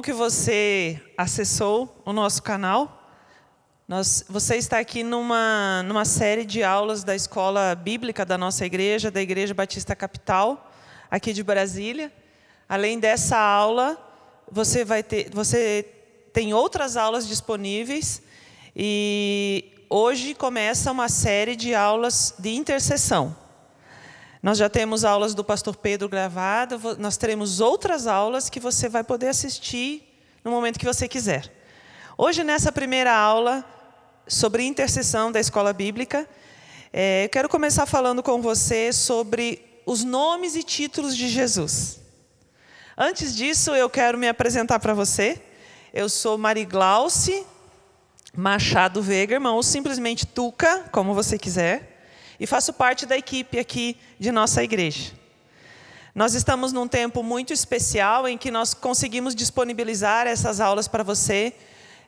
que você acessou o nosso canal. Você está aqui numa série de aulas da escola bíblica da nossa igreja, da Igreja Batista Capital, aqui de Brasília. Além dessa aula, você tem outras aulas disponíveis e hoje começa uma série de aulas de intercessão. Nós já temos aulas do pastor Pedro gravado, nós teremos outras aulas que você vai poder assistir no momento que você quiser. Hoje, nessa primeira aula sobre intercessão da escola bíblica, eu quero começar falando com você sobre os nomes e títulos de Jesus. Antes disso, eu quero me apresentar para você. Eu sou Mari Glauce Machado Wegerman, ou simplesmente Tuca, como você quiser. E faço parte da equipe aqui de nossa igreja. Nós estamos num tempo muito especial em que nós conseguimos disponibilizar essas aulas para você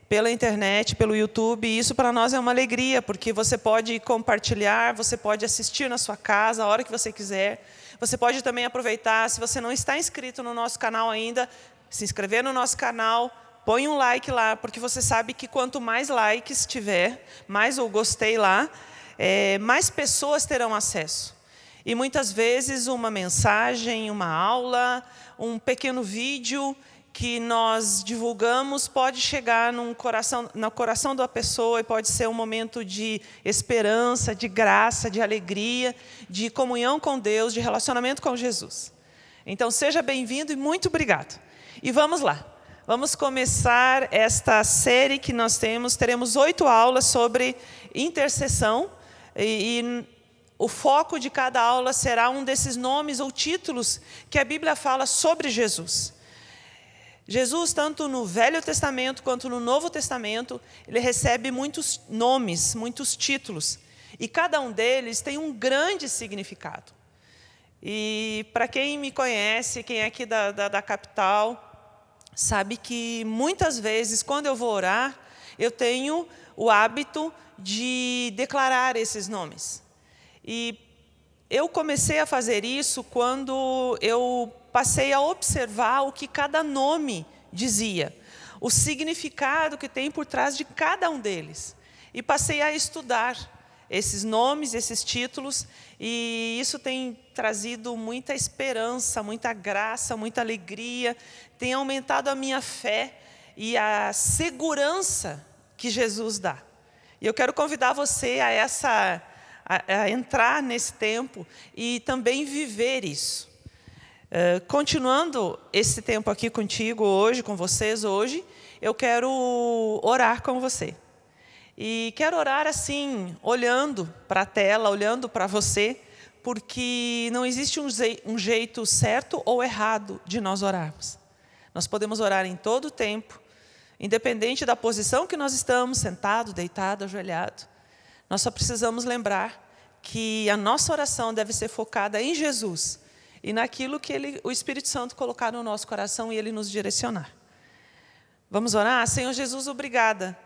pela internet, pelo YouTube. E isso para nós é uma alegria, porque você pode compartilhar, você pode assistir na sua casa, a hora que você quiser. Você pode também aproveitar, se você não está inscrito no nosso canal ainda, se inscrever no nosso canal, põe um like lá, porque você sabe que quanto mais likes tiver, mais o gostei lá, mais pessoas terão acesso. E muitas vezes uma mensagem, uma aula, um pequeno vídeo que nós divulgamos pode chegar no coração da pessoa e pode ser um momento de esperança, de graça, de alegria, de comunhão com Deus, de relacionamento com Jesus. Então seja bem-vindo e muito obrigado. E vamos lá. Vamos começar esta série que nós teremos 8 aulas sobre intercessão. E o foco de cada aula será um desses nomes ou títulos que a Bíblia fala sobre Jesus. Jesus, tanto no Velho Testamento quanto no Novo Testamento, ele recebe muitos nomes, muitos títulos. E cada um deles tem um grande significado. E para quem me conhece, quem é aqui da capital, sabe que muitas vezes, quando eu vou orar, eu tenho o hábito de declarar esses nomes. E eu comecei a fazer isso quando eu passei a observar o que cada nome dizia, o significado que tem por trás de cada um deles. E passei a estudar esses nomes, esses títulos, e isso tem trazido muita esperança, muita graça, muita alegria, tem aumentado a minha fé e a segurança que Jesus dá. E eu quero convidar você a entrar nesse tempo e também viver isso. Continuando esse tempo aqui contigo hoje, com vocês hoje, eu quero orar com você. E quero orar assim, olhando para a tela, olhando para você, porque não existe um jeito certo ou errado de nós orarmos. Nós podemos orar em todo o tempo, independente da posição que nós estamos, sentado, deitado, ajoelhado. Nós só precisamos lembrar que a nossa oração deve ser focada em Jesus e naquilo que o Espírito Santo colocar no nosso coração e Ele nos direcionar. Vamos orar? Senhor Jesus, obrigada.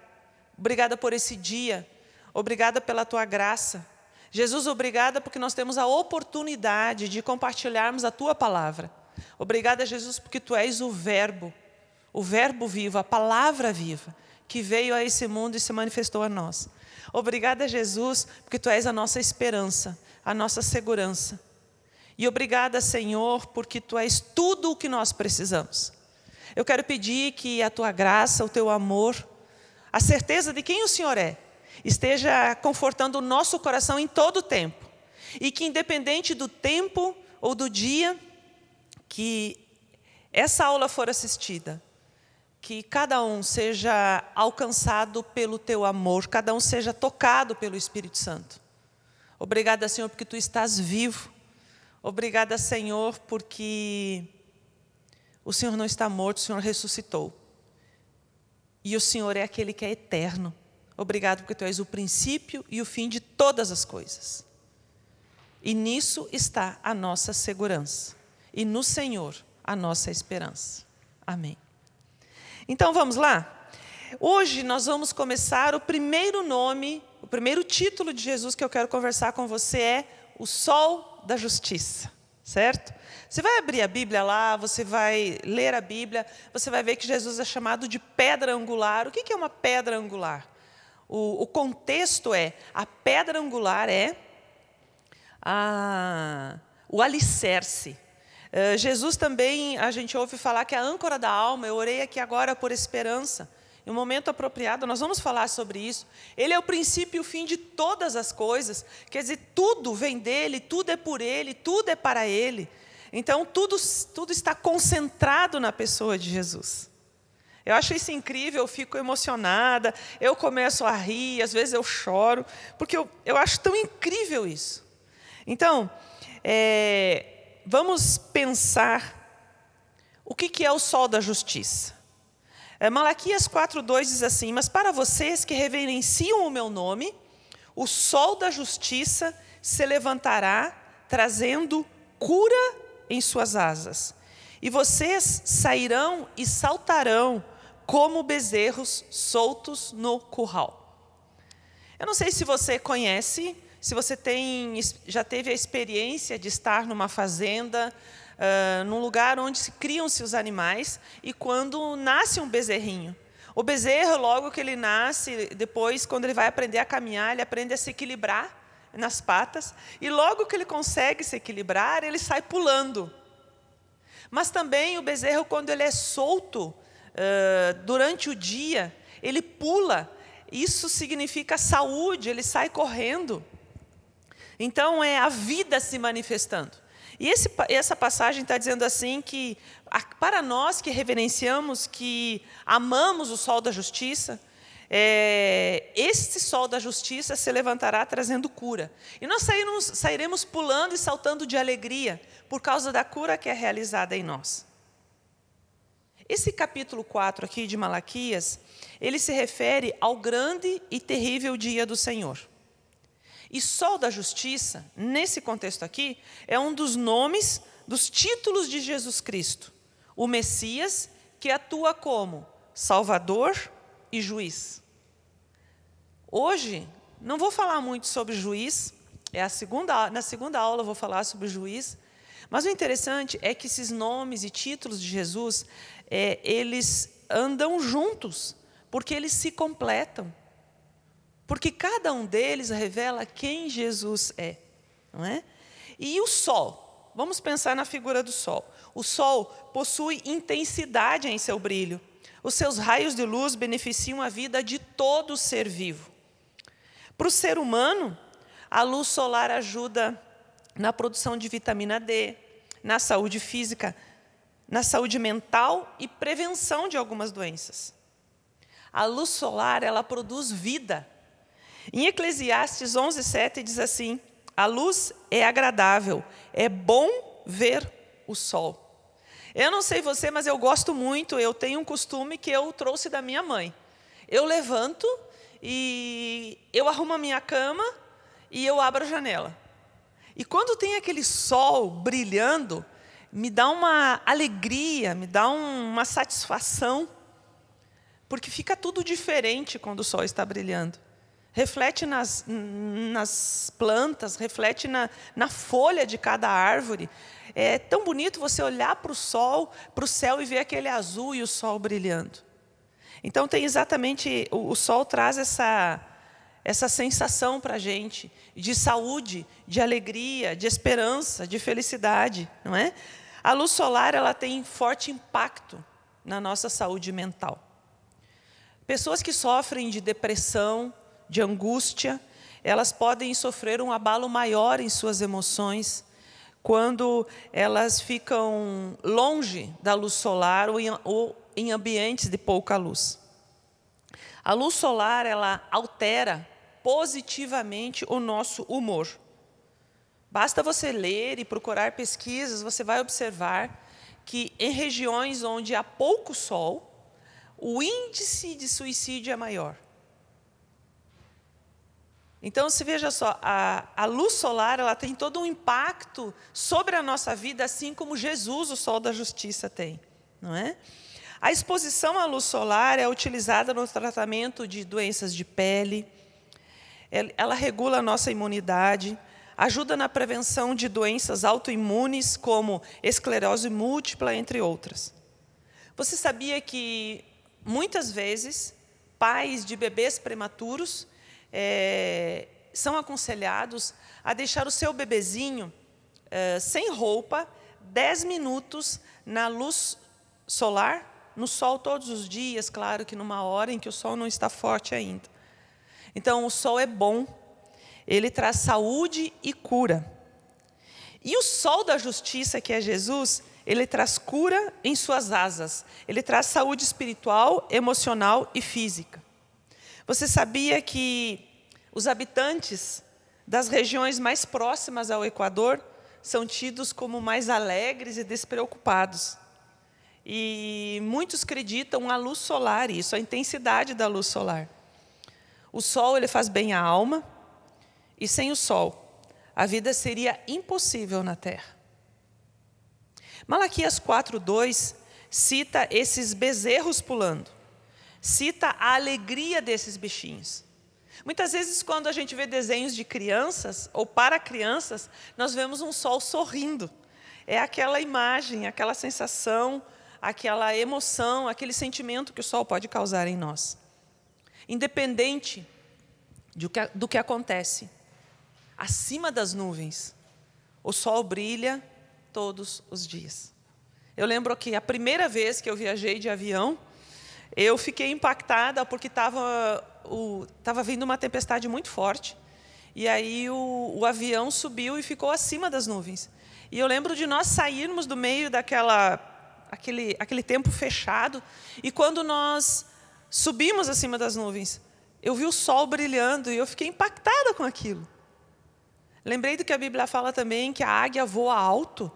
Obrigada por esse dia. Obrigada pela Tua graça. Jesus, obrigada porque nós temos a oportunidade de compartilharmos a Tua palavra. Obrigada, Jesus, porque Tu és o Verbo vivo, a palavra viva, que veio a esse mundo e se manifestou a nós. Obrigada, Jesus, porque Tu és a nossa esperança, a nossa segurança. E obrigada, Senhor, porque Tu és tudo o que nós precisamos. Eu quero pedir que a Tua graça, o Teu amor, a certeza de quem o Senhor é, esteja confortando o nosso coração em todo o tempo. E que independente do tempo ou do dia que essa aula for assistida, que cada um seja alcançado pelo Teu amor, cada um seja tocado pelo Espírito Santo. Obrigada, Senhor, porque Tu estás vivo. Obrigada, Senhor, porque o Senhor não está morto, o Senhor ressuscitou. E o Senhor é aquele que é eterno. Obrigado, porque Tu és o princípio e o fim de todas as coisas. E nisso está a nossa segurança. E no Senhor, a nossa esperança. Amém. Então vamos lá? Hoje nós vamos começar o primeiro nome, o primeiro título de Jesus que eu quero conversar com você é o Sol da Justiça. certo? Você vai abrir a Bíblia lá, você vai ler a Bíblia, você vai ver que Jesus é chamado de pedra angular. O que é uma pedra angular? O contexto a pedra angular é o alicerce. Jesus também, a gente ouve falar que é a âncora da alma. Eu orei aqui agora por esperança. Em um momento apropriado, nós vamos falar sobre isso. Ele é o princípio e o fim de todas as coisas. Quer dizer, tudo vem dele, tudo é por ele, tudo é para ele. Então, tudo está concentrado na pessoa de Jesus. Eu acho isso incrível, eu fico emocionada, eu começo a rir, às vezes eu choro, porque eu acho tão incrível isso. Então, vamos pensar o que é o sol da justiça. Malaquias 4:2 diz assim: mas para vocês que reverenciam o meu nome, o sol da justiça se levantará, trazendo cura em suas asas. E vocês sairão e saltarão como bezerros soltos no curral. Eu não sei se você conhece, se você já teve a experiência de estar numa fazenda, num lugar onde criam-se os animais, e quando nasce um bezerrinho. O bezerro, logo que ele nasce, depois, quando ele vai aprender a caminhar, ele aprende a se equilibrar nas patas, e logo que ele consegue se equilibrar, ele sai pulando. Mas também o bezerro, quando ele é solto, durante o dia, ele pula. Isso significa saúde, ele sai correndo. Então, é a vida se manifestando. E essa passagem está dizendo assim que, para nós que reverenciamos, que amamos o sol da justiça, este sol da justiça se levantará trazendo cura. E nós sairemos pulando e saltando de alegria, por causa da cura que é realizada em nós. Esse capítulo 4 aqui de Malaquias, ele se refere ao grande e terrível dia do Senhor. E sol da justiça, nesse contexto aqui, é um dos nomes, dos títulos de Jesus Cristo, o Messias, que atua como Salvador e Juiz. Hoje, não vou falar muito sobre juiz, na segunda aula eu vou falar sobre juiz, mas o interessante é que esses nomes e títulos de Jesus, eles andam juntos, porque eles se completam. Porque cada um deles revela quem Jesus é, não é? E o sol, vamos pensar na figura do sol. O sol possui intensidade em seu brilho. Os seus raios de luz beneficiam a vida de todo ser vivo. Para o ser humano, a luz solar ajuda na produção de vitamina D, na saúde física, na saúde mental e prevenção de algumas doenças. A luz solar, ela produz vida. Em Eclesiastes 11:7 diz assim: a luz é agradável, é bom ver o sol. Eu não sei você, mas eu gosto muito, eu tenho um costume que eu trouxe da minha mãe. Eu levanto e eu arrumo a minha cama e eu abro a janela. E quando tem aquele sol brilhando, me dá uma alegria, me dá uma satisfação, porque fica tudo diferente quando o sol está brilhando. Reflete nas plantas, reflete na folha de cada árvore. É tão bonito você olhar para o sol, para o céu e ver aquele azul e o sol brilhando. Então, tem exatamente, o sol traz essa sensação para a gente de saúde, de alegria, de esperança, de felicidade, não é? A luz solar, ela tem forte impacto na nossa saúde mental. Pessoas que sofrem de depressão, de angústia, elas podem sofrer um abalo maior em suas emoções quando elas ficam longe da luz solar ou em ambientes de pouca luz. A luz solar, ela altera positivamente o nosso humor. Basta você ler e procurar pesquisas, você vai observar que em regiões onde há pouco sol, o índice de suicídio é maior. Então, se veja só, a luz solar, ela tem todo um impacto sobre a nossa vida, assim como Jesus, o sol da justiça, tem, não é? A exposição à luz solar é utilizada no tratamento de doenças de pele, ela regula a nossa imunidade, ajuda na prevenção de doenças autoimunes, como esclerose múltipla, entre outras. Você sabia que, muitas vezes, pais de bebês prematuros são aconselhados a deixar o seu bebezinho sem roupa 10 minutos na luz solar, no sol todos os dias, claro que numa hora em que o sol não está forte ainda. Então, o sol é bom, ele traz saúde e cura. E o sol da justiça, que é Jesus, ele traz cura em suas asas. Ele traz saúde espiritual, emocional e física. Você sabia que os habitantes das regiões mais próximas ao Equador são tidos como mais alegres e despreocupados? E muitos acreditam a luz solar, isso, a intensidade da luz solar. O sol, ele faz bem à alma, e sem o sol, a vida seria impossível na terra. Malaquias 4:2 cita esses bezerros pulando, cita a alegria desses bichinhos. Muitas vezes, quando a gente vê desenhos de crianças, ou para crianças, nós vemos um sol sorrindo. É aquela imagem, aquela sensação, aquela emoção, aquele sentimento que o sol pode causar em nós. Independente do que acontece, acima das nuvens, o sol brilha todos os dias. Eu lembro que a primeira vez que eu viajei de avião, eu fiquei impactada porque estava vindo uma tempestade muito forte. E aí o avião subiu e ficou acima das nuvens. E eu lembro de nós sairmos do meio daquele tempo fechado. E quando nós subimos acima das nuvens, eu vi o sol brilhando e eu fiquei impactada com aquilo. Lembrei do que a Bíblia fala também, que a águia voa alto.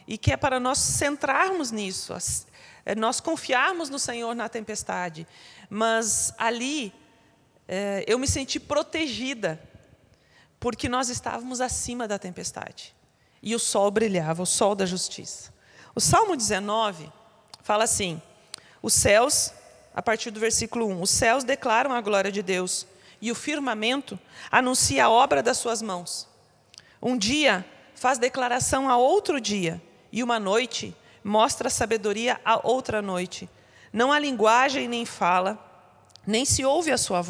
E que é para nós centrarmos nisso, nós confiarmos no Senhor na tempestade. Mas ali, eu me senti protegida, porque nós estávamos acima da tempestade. E o sol brilhava, o sol da justiça. O Salmo 19 fala assim, os céus, a partir do versículo 1, os céus declaram a glória de Deus, e o firmamento anuncia a obra das suas mãos. Um dia faz declaração a outro dia, e uma noite mostra sabedoria a outra noite. Não há linguagem nem fala, nem se ouve a sua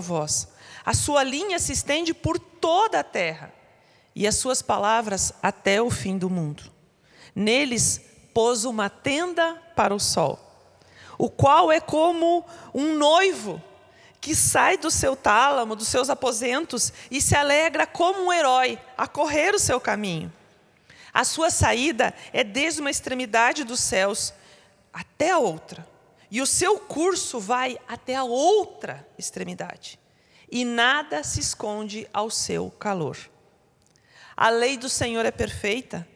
voz. A sua linha se estende por toda a terra, e as suas palavras até o fim do mundo. Neles pôs uma tenda para o sol, o qual é como um noivo que sai do seu tálamo, dos seus aposentos, e se alegra como um herói a correr o seu caminho. A sua saída é desde uma extremidade dos céus até a outra, e o seu curso vai até a outra extremidade, e nada se esconde ao seu calor. A lei do Senhor é perfeita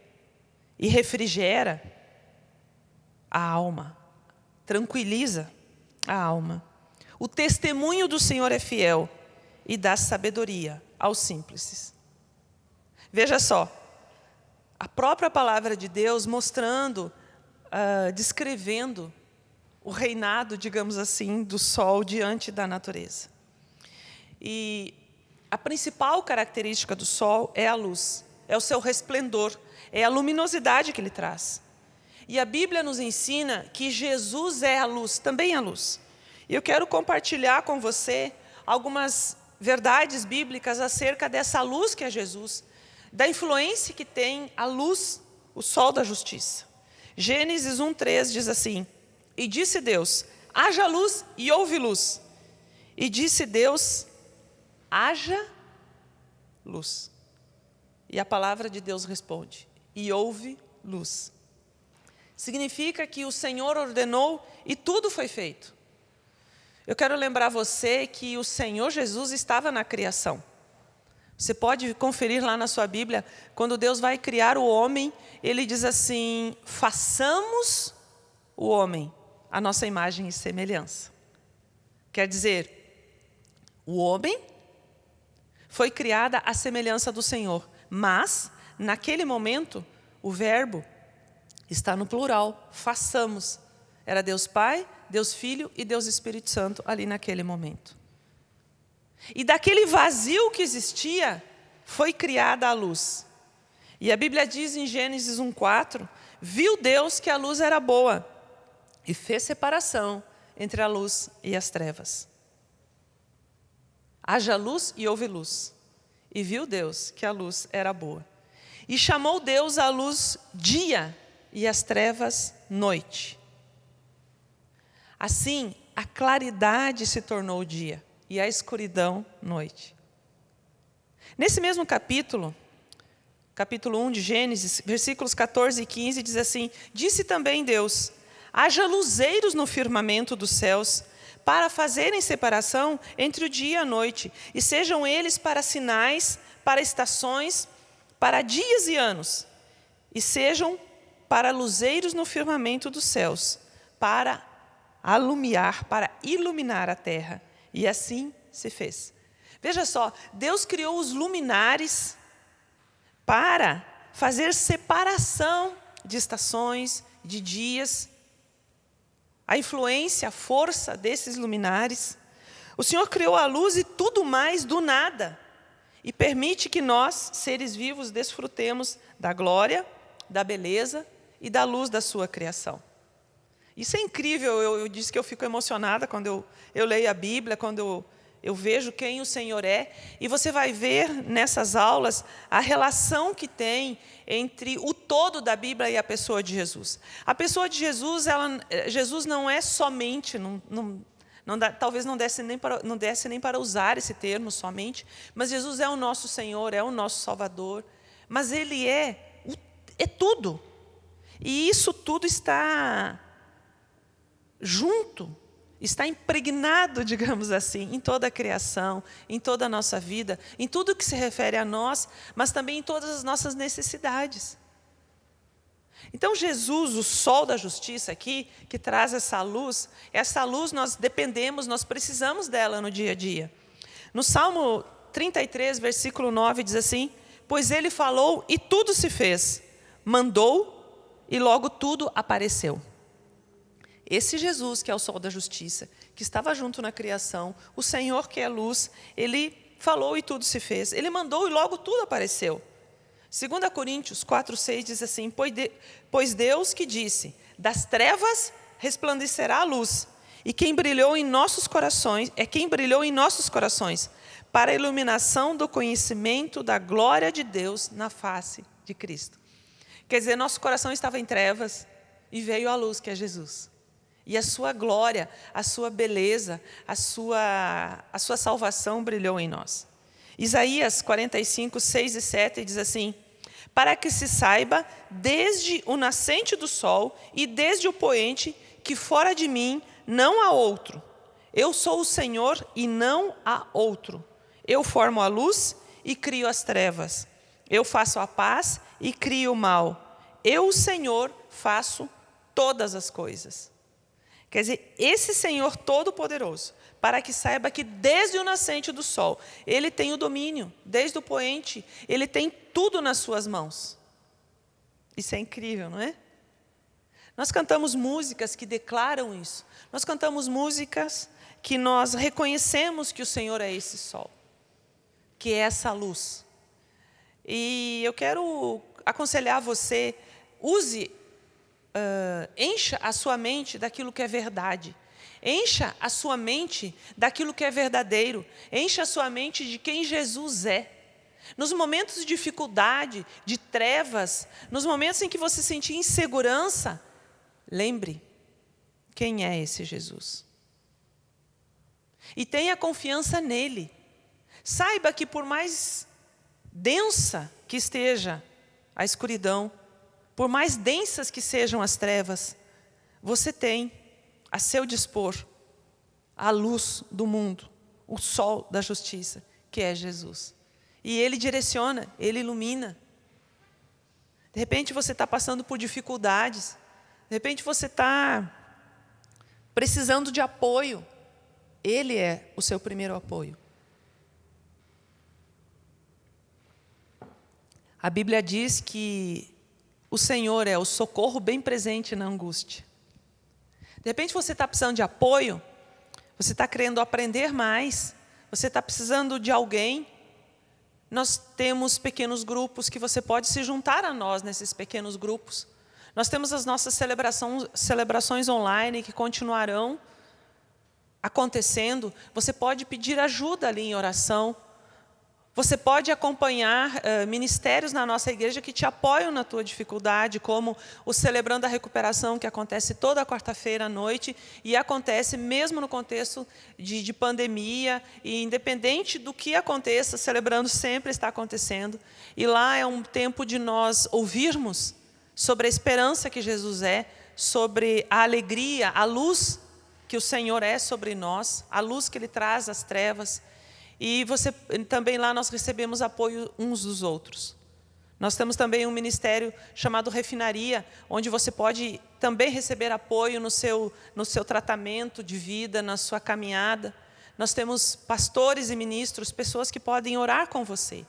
e refrigera a alma, tranquiliza a alma. O testemunho do Senhor é fiel e dá sabedoria aos simples. Veja só, a própria palavra de Deus mostrando, descrevendo o reinado, digamos assim, do sol diante da natureza. E a principal característica do sol é a luz, é o seu resplendor, é a luminosidade que ele traz. E a Bíblia nos ensina que Jesus é a luz, também a luz. E eu quero compartilhar com você algumas verdades bíblicas acerca dessa luz que é Jesus, da influência que tem a luz, o sol da justiça. Gênesis 1:3 diz assim, e disse Deus, haja luz e houve luz. E disse Deus, haja luz. E a palavra de Deus responde, e houve luz. Significa que o Senhor ordenou e tudo foi feito. Eu quero lembrar você que o Senhor Jesus estava na criação. Você pode conferir lá na sua Bíblia, quando Deus vai criar o homem, Ele diz assim, façamos o homem a nossa imagem e semelhança. Quer dizer, o homem foi criada à semelhança do Senhor, mas, naquele momento, o verbo está no plural, façamos. Era Deus Pai, Deus Filho e Deus Espírito Santo ali naquele momento. E daquele vazio que existia, foi criada a luz. E a Bíblia diz em Gênesis 1:4, viu Deus que a luz era boa e fez separação entre a luz e as trevas. Haja luz e houve luz. E viu Deus que a luz era boa. E chamou Deus a luz dia e as trevas noite. Assim, a claridade se tornou dia e a escuridão noite. Nesse mesmo capítulo 1 de Gênesis, versículos 14 e 15, diz assim: disse também Deus, haja luzeiros no firmamento dos céus, para fazerem separação entre o dia e a noite, e sejam eles para sinais, para estações, para dias e anos, e sejam para luzeiros no firmamento dos céus, para alumiar, para iluminar a terra. E assim se fez. Veja só, Deus criou os luminares para fazer separação de estações, de dias, a influência, a força desses luminares. O Senhor criou a luz e tudo mais do nada, e permite que nós, seres vivos, desfrutemos da glória, da beleza e da luz da sua criação. Isso é incrível, eu disse que eu fico emocionada quando eu leio a Bíblia, quando eu vejo quem o Senhor é, e você vai ver nessas aulas a relação que tem entre o todo da Bíblia e a pessoa de Jesus. A pessoa de Jesus, Jesus não é somente, talvez não desse nem para usar esse termo somente, mas Jesus é o nosso Senhor, é o nosso Salvador, mas Ele é tudo. E isso tudo está junto, está impregnado, digamos assim, em toda a criação, em toda a nossa vida, em tudo que se refere a nós, mas também em todas as nossas necessidades. Então Jesus, o sol da justiça aqui, que traz essa luz nós dependemos, nós precisamos dela no dia a dia. No Salmo 33, versículo 9, diz assim: pois ele falou e tudo se fez, mandou e logo tudo apareceu. Esse Jesus, que é o sol da justiça, que estava junto na criação, o Senhor que é luz, Ele falou e tudo se fez. Ele mandou e logo tudo apareceu. 2 Coríntios 4:6 diz assim: pois Deus que disse, das trevas resplandecerá a luz, e quem brilhou em nossos corações, para a iluminação do conhecimento da glória de Deus na face de Cristo. Quer dizer, nosso coração estava em trevas, e veio a luz, que é Jesus. E a sua glória, a sua beleza, a sua salvação brilhou em nós. Isaías 45, 6 e 7 diz assim: para que se saiba, desde o nascente do sol e desde o poente, que fora de mim não há outro. Eu sou o Senhor e não há outro. Eu formo a luz e crio as trevas. Eu faço a paz e crio o mal. Eu, o Senhor, faço todas as coisas. Quer dizer, esse Senhor Todo-Poderoso, para que saiba que desde o nascente do sol, Ele tem o domínio, desde o poente, Ele tem tudo nas suas mãos. Isso é incrível, não é? Nós cantamos músicas que declaram isso. Nós cantamos músicas que nós reconhecemos que o Senhor é esse sol, que é essa luz. E eu quero aconselhar você, encha a sua mente daquilo que é verdade. Encha a sua mente daquilo que é verdadeiro. Encha a sua mente de quem Jesus é. Nos momentos de dificuldade, de trevas, nos momentos em que você sentir insegurança, lembre quem é esse Jesus. E tenha confiança nele. Saiba que por mais densa que esteja a escuridão, por mais densas que sejam as trevas, você tem a seu dispor a luz do mundo, o sol da justiça, que é Jesus. E Ele direciona, Ele ilumina. De repente você está passando por dificuldades, de repente você está precisando de apoio. Ele é o seu primeiro apoio. A Bíblia diz que o Senhor é o socorro bem presente na angústia. De repente você está precisando de apoio, você está querendo aprender mais, você está precisando de alguém. Nós temos pequenos grupos que você pode se juntar a nós nesses pequenos grupos. Nós temos as nossas celebrações online que continuarão acontecendo. Você pode pedir ajuda ali em oração. Você pode acompanhar ministérios na nossa igreja que te apoiam na tua dificuldade, como o Celebrando a Recuperação, que acontece toda quarta-feira à noite, e acontece mesmo no contexto de pandemia, e independente do que aconteça, Celebrando sempre está acontecendo. E lá é um tempo de nós ouvirmos sobre a esperança que Jesus é, sobre a alegria, a luz que o Senhor é sobre nós, a luz que Ele traz às trevas. E também lá nós recebemos apoio uns dos outros. Nós temos também um ministério chamado Refinaria, onde você pode também receber apoio no seu tratamento de vida, na sua caminhada. Nós temos pastores e ministros, pessoas que podem orar com você.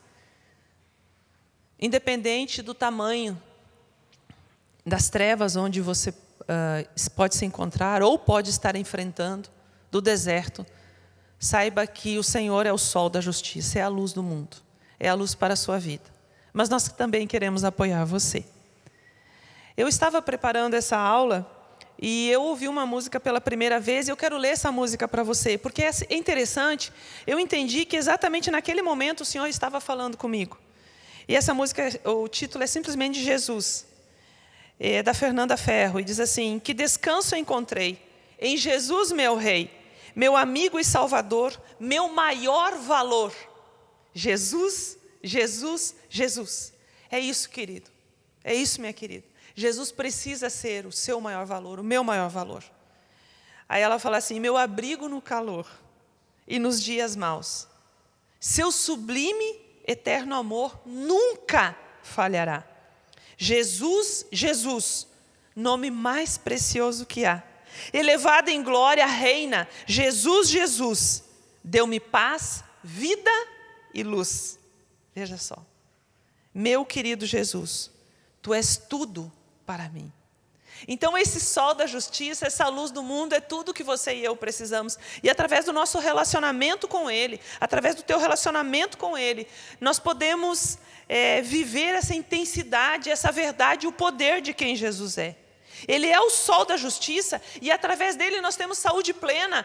Independente do tamanho das trevas onde você pode se encontrar ou pode estar enfrentando, do deserto, saiba que o Senhor é o sol da justiça, é a luz do mundo, é a luz para a sua vida. Mas nós também queremos apoiar você. Eu estava preparando essa aula e eu ouvi uma música pela primeira vez e eu quero ler essa música para você, porque é interessante. Eu entendi que exatamente naquele momento o Senhor estava falando comigo. E essa música, o título é simplesmente Jesus, é da Fernanda Ferro, e diz assim: que descanso eu encontrei em Jesus, meu Rei, meu amigo e Salvador, meu maior valor. Jesus, Jesus, Jesus. É isso, querido. É isso, minha querida. Jesus precisa ser o seu maior valor, o meu maior valor. Aí ela fala assim: meu abrigo no calor e nos dias maus. Seu sublime, eterno amor nunca falhará. Jesus, Jesus, nome mais precioso que há. Elevado em glória, reina, Jesus, Jesus, deu-me paz, vida e luz. Veja só, meu querido Jesus, Tu és tudo para mim. Então esse sol da justiça, essa luz do mundo é tudo que você e eu precisamos. E através do nosso relacionamento com Ele, através do teu relacionamento com Ele, nós podemos viver essa intensidade, essa verdade, o poder de quem Jesus é. Ele é o sol da justiça e através dele nós temos saúde plena,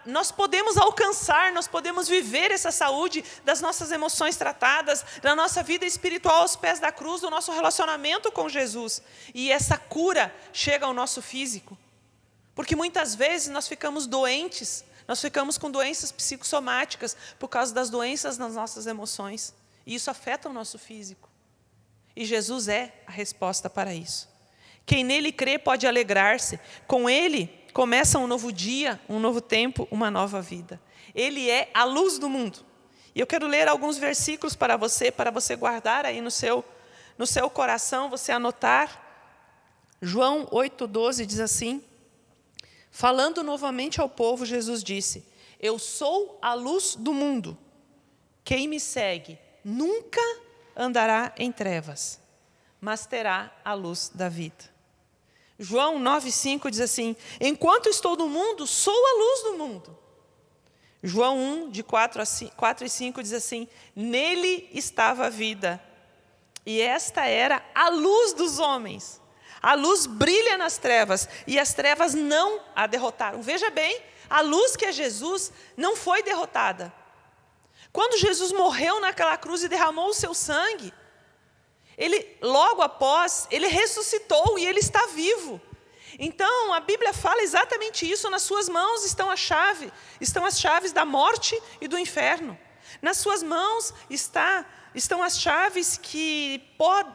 nós podemos alcançar, nós podemos viver essa saúde das nossas emoções tratadas, da nossa vida espiritual aos pés da cruz, do nosso relacionamento com Jesus. E essa cura chega ao nosso físico, porque muitas vezes nós ficamos doentes, nós ficamos com doenças psicossomáticas por causa das doenças nas nossas emoções, e isso afeta o nosso físico. E Jesus é a resposta para isso. Quem nele crê pode alegrar-se. Com ele começa um novo dia, um novo tempo, uma nova vida. Ele é a luz do mundo. E eu quero ler alguns versículos para você guardar aí no seu coração, você anotar. João 8,12 diz assim: falando novamente ao povo, Jesus disse: eu sou a luz do mundo. Quem me segue nunca andará em trevas, mas terá a luz da vida. João 9,5 diz assim: enquanto estou no mundo, sou a luz do mundo. João 1, de 4 e 5 diz assim: nele estava a vida, e esta era a luz dos homens. A luz brilha nas trevas, e as trevas não a derrotaram. Veja bem, a luz que é Jesus não foi derrotada. Quando Jesus morreu naquela cruz e derramou o seu sangue, Ele, logo após, Ele ressuscitou e Ele está vivo. Então, a Bíblia fala exatamente isso: nas suas mãos estão as chaves da morte e do inferno. Nas suas mãos estão as chaves que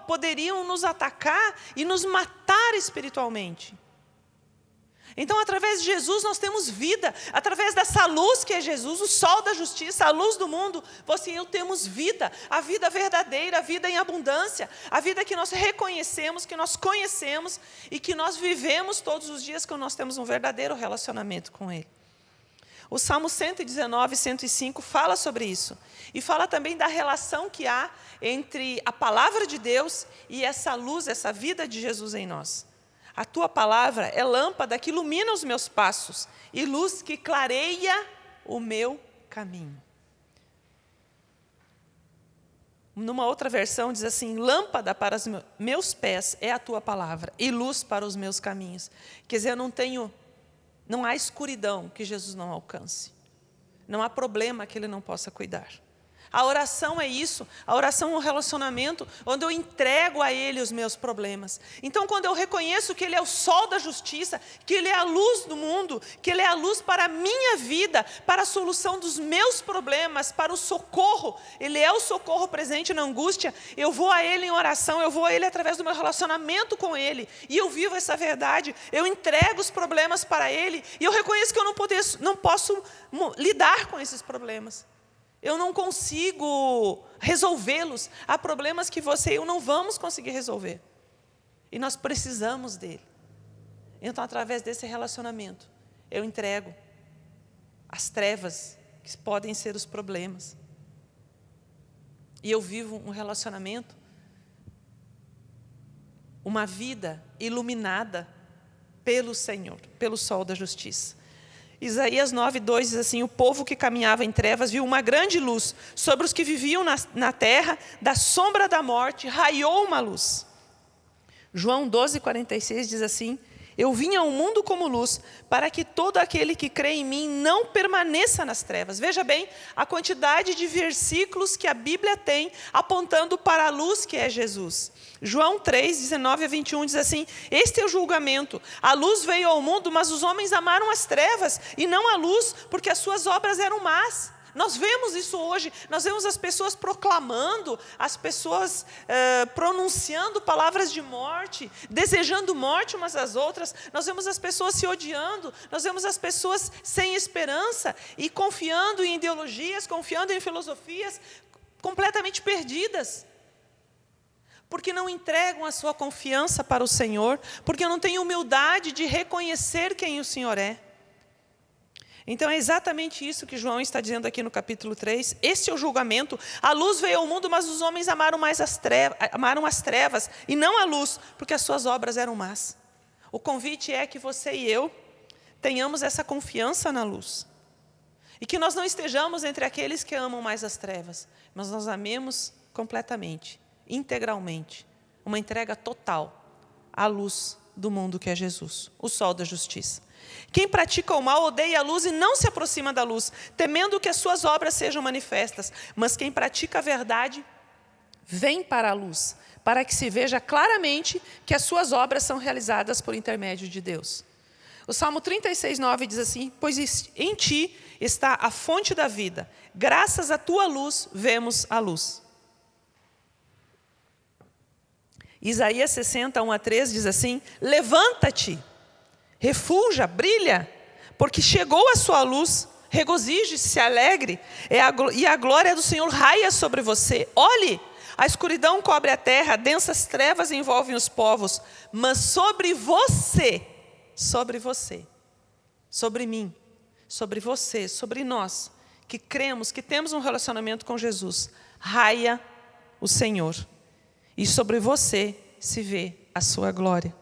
poderiam nos atacar e nos matar espiritualmente. Então, através de Jesus, nós temos vida. Através dessa luz que é Jesus, o sol da justiça, a luz do mundo, você e eu temos vida. A vida verdadeira, a vida em abundância. A vida que nós reconhecemos, que nós conhecemos e que nós vivemos todos os dias, quando nós temos um verdadeiro relacionamento com Ele. O Salmo 119, 105 fala sobre isso. E fala também da relação que há entre a palavra de Deus e essa luz, essa vida de Jesus em nós. A tua palavra é lâmpada que ilumina os meus passos e luz que clareia o meu caminho. Numa outra versão diz assim: lâmpada para os meus pés é a tua palavra e luz para os meus caminhos. Quer dizer, não há escuridão que Jesus não alcance. Não há problema que Ele não possa cuidar. A oração é isso, a oração é um relacionamento onde eu entrego a Ele os meus problemas. Então, quando eu reconheço que Ele é o sol da justiça, que Ele é a luz do mundo, que Ele é a luz para a minha vida, para a solução dos meus problemas, para o socorro, Ele é o socorro presente na angústia, eu vou a Ele em oração, eu vou a Ele através do meu relacionamento com Ele, e eu vivo essa verdade, eu entrego os problemas para Ele, e eu reconheço que eu não posso lidar com esses problemas. Eu não consigo resolvê-los. Há problemas que você e eu não vamos conseguir resolver. E nós precisamos dele. Então, através desse relacionamento, eu entrego as trevas que podem ser os problemas. E eu vivo um relacionamento, uma vida iluminada pelo Senhor, pelo sol da justiça. Isaías 9:2 diz assim: o povo que caminhava em trevas viu uma grande luz, sobre os que viviam na terra, da sombra da morte, raiou uma luz. João 12:46 diz assim: eu vim ao mundo como luz, para que todo aquele que crê em mim não permaneça nas trevas. Veja bem a quantidade de versículos que a Bíblia tem apontando para a luz que é Jesus. João 3:19-21 diz assim: este é o julgamento, a luz veio ao mundo, mas os homens amaram as trevas e não a luz, porque as suas obras eram más. Nós vemos isso hoje, nós vemos as pessoas proclamando, as pessoas pronunciando palavras de morte, desejando morte umas às outras, nós vemos as pessoas se odiando, nós vemos as pessoas sem esperança e confiando em ideologias, confiando em filosofias completamente perdidas. Porque não entregam a sua confiança para o Senhor, porque não têm humildade de reconhecer quem o Senhor é. Então é exatamente isso que João está dizendo aqui no capítulo 3. Este é o julgamento. A luz veio ao mundo, mas os homens amaram as trevas e não a luz, porque as suas obras eram más. O convite é que você e eu tenhamos essa confiança na luz. E que nós não estejamos entre aqueles que amam mais as trevas, mas nós amemos completamente, integralmente, uma entrega total à luz do mundo que é Jesus, o sol da justiça. Quem pratica o mal odeia a luz e não se aproxima da luz, temendo que as suas obras sejam manifestas. Mas quem pratica a verdade, vem para a luz, para que se veja claramente que as suas obras são realizadas por intermédio de Deus. O Salmo 36:9 diz assim: pois em ti está a fonte da vida, graças à tua luz vemos a luz. Isaías 60:1-3 diz assim: levanta-te, refulja, brilha, porque chegou a sua luz, regozije-se, se alegre, e a glória do Senhor raia sobre você. Olhe, a escuridão cobre a terra, densas trevas envolvem os povos, mas sobre você, sobre mim, sobre você, sobre nós, que cremos, que temos um relacionamento com Jesus, raia o Senhor, e sobre você se vê a sua glória.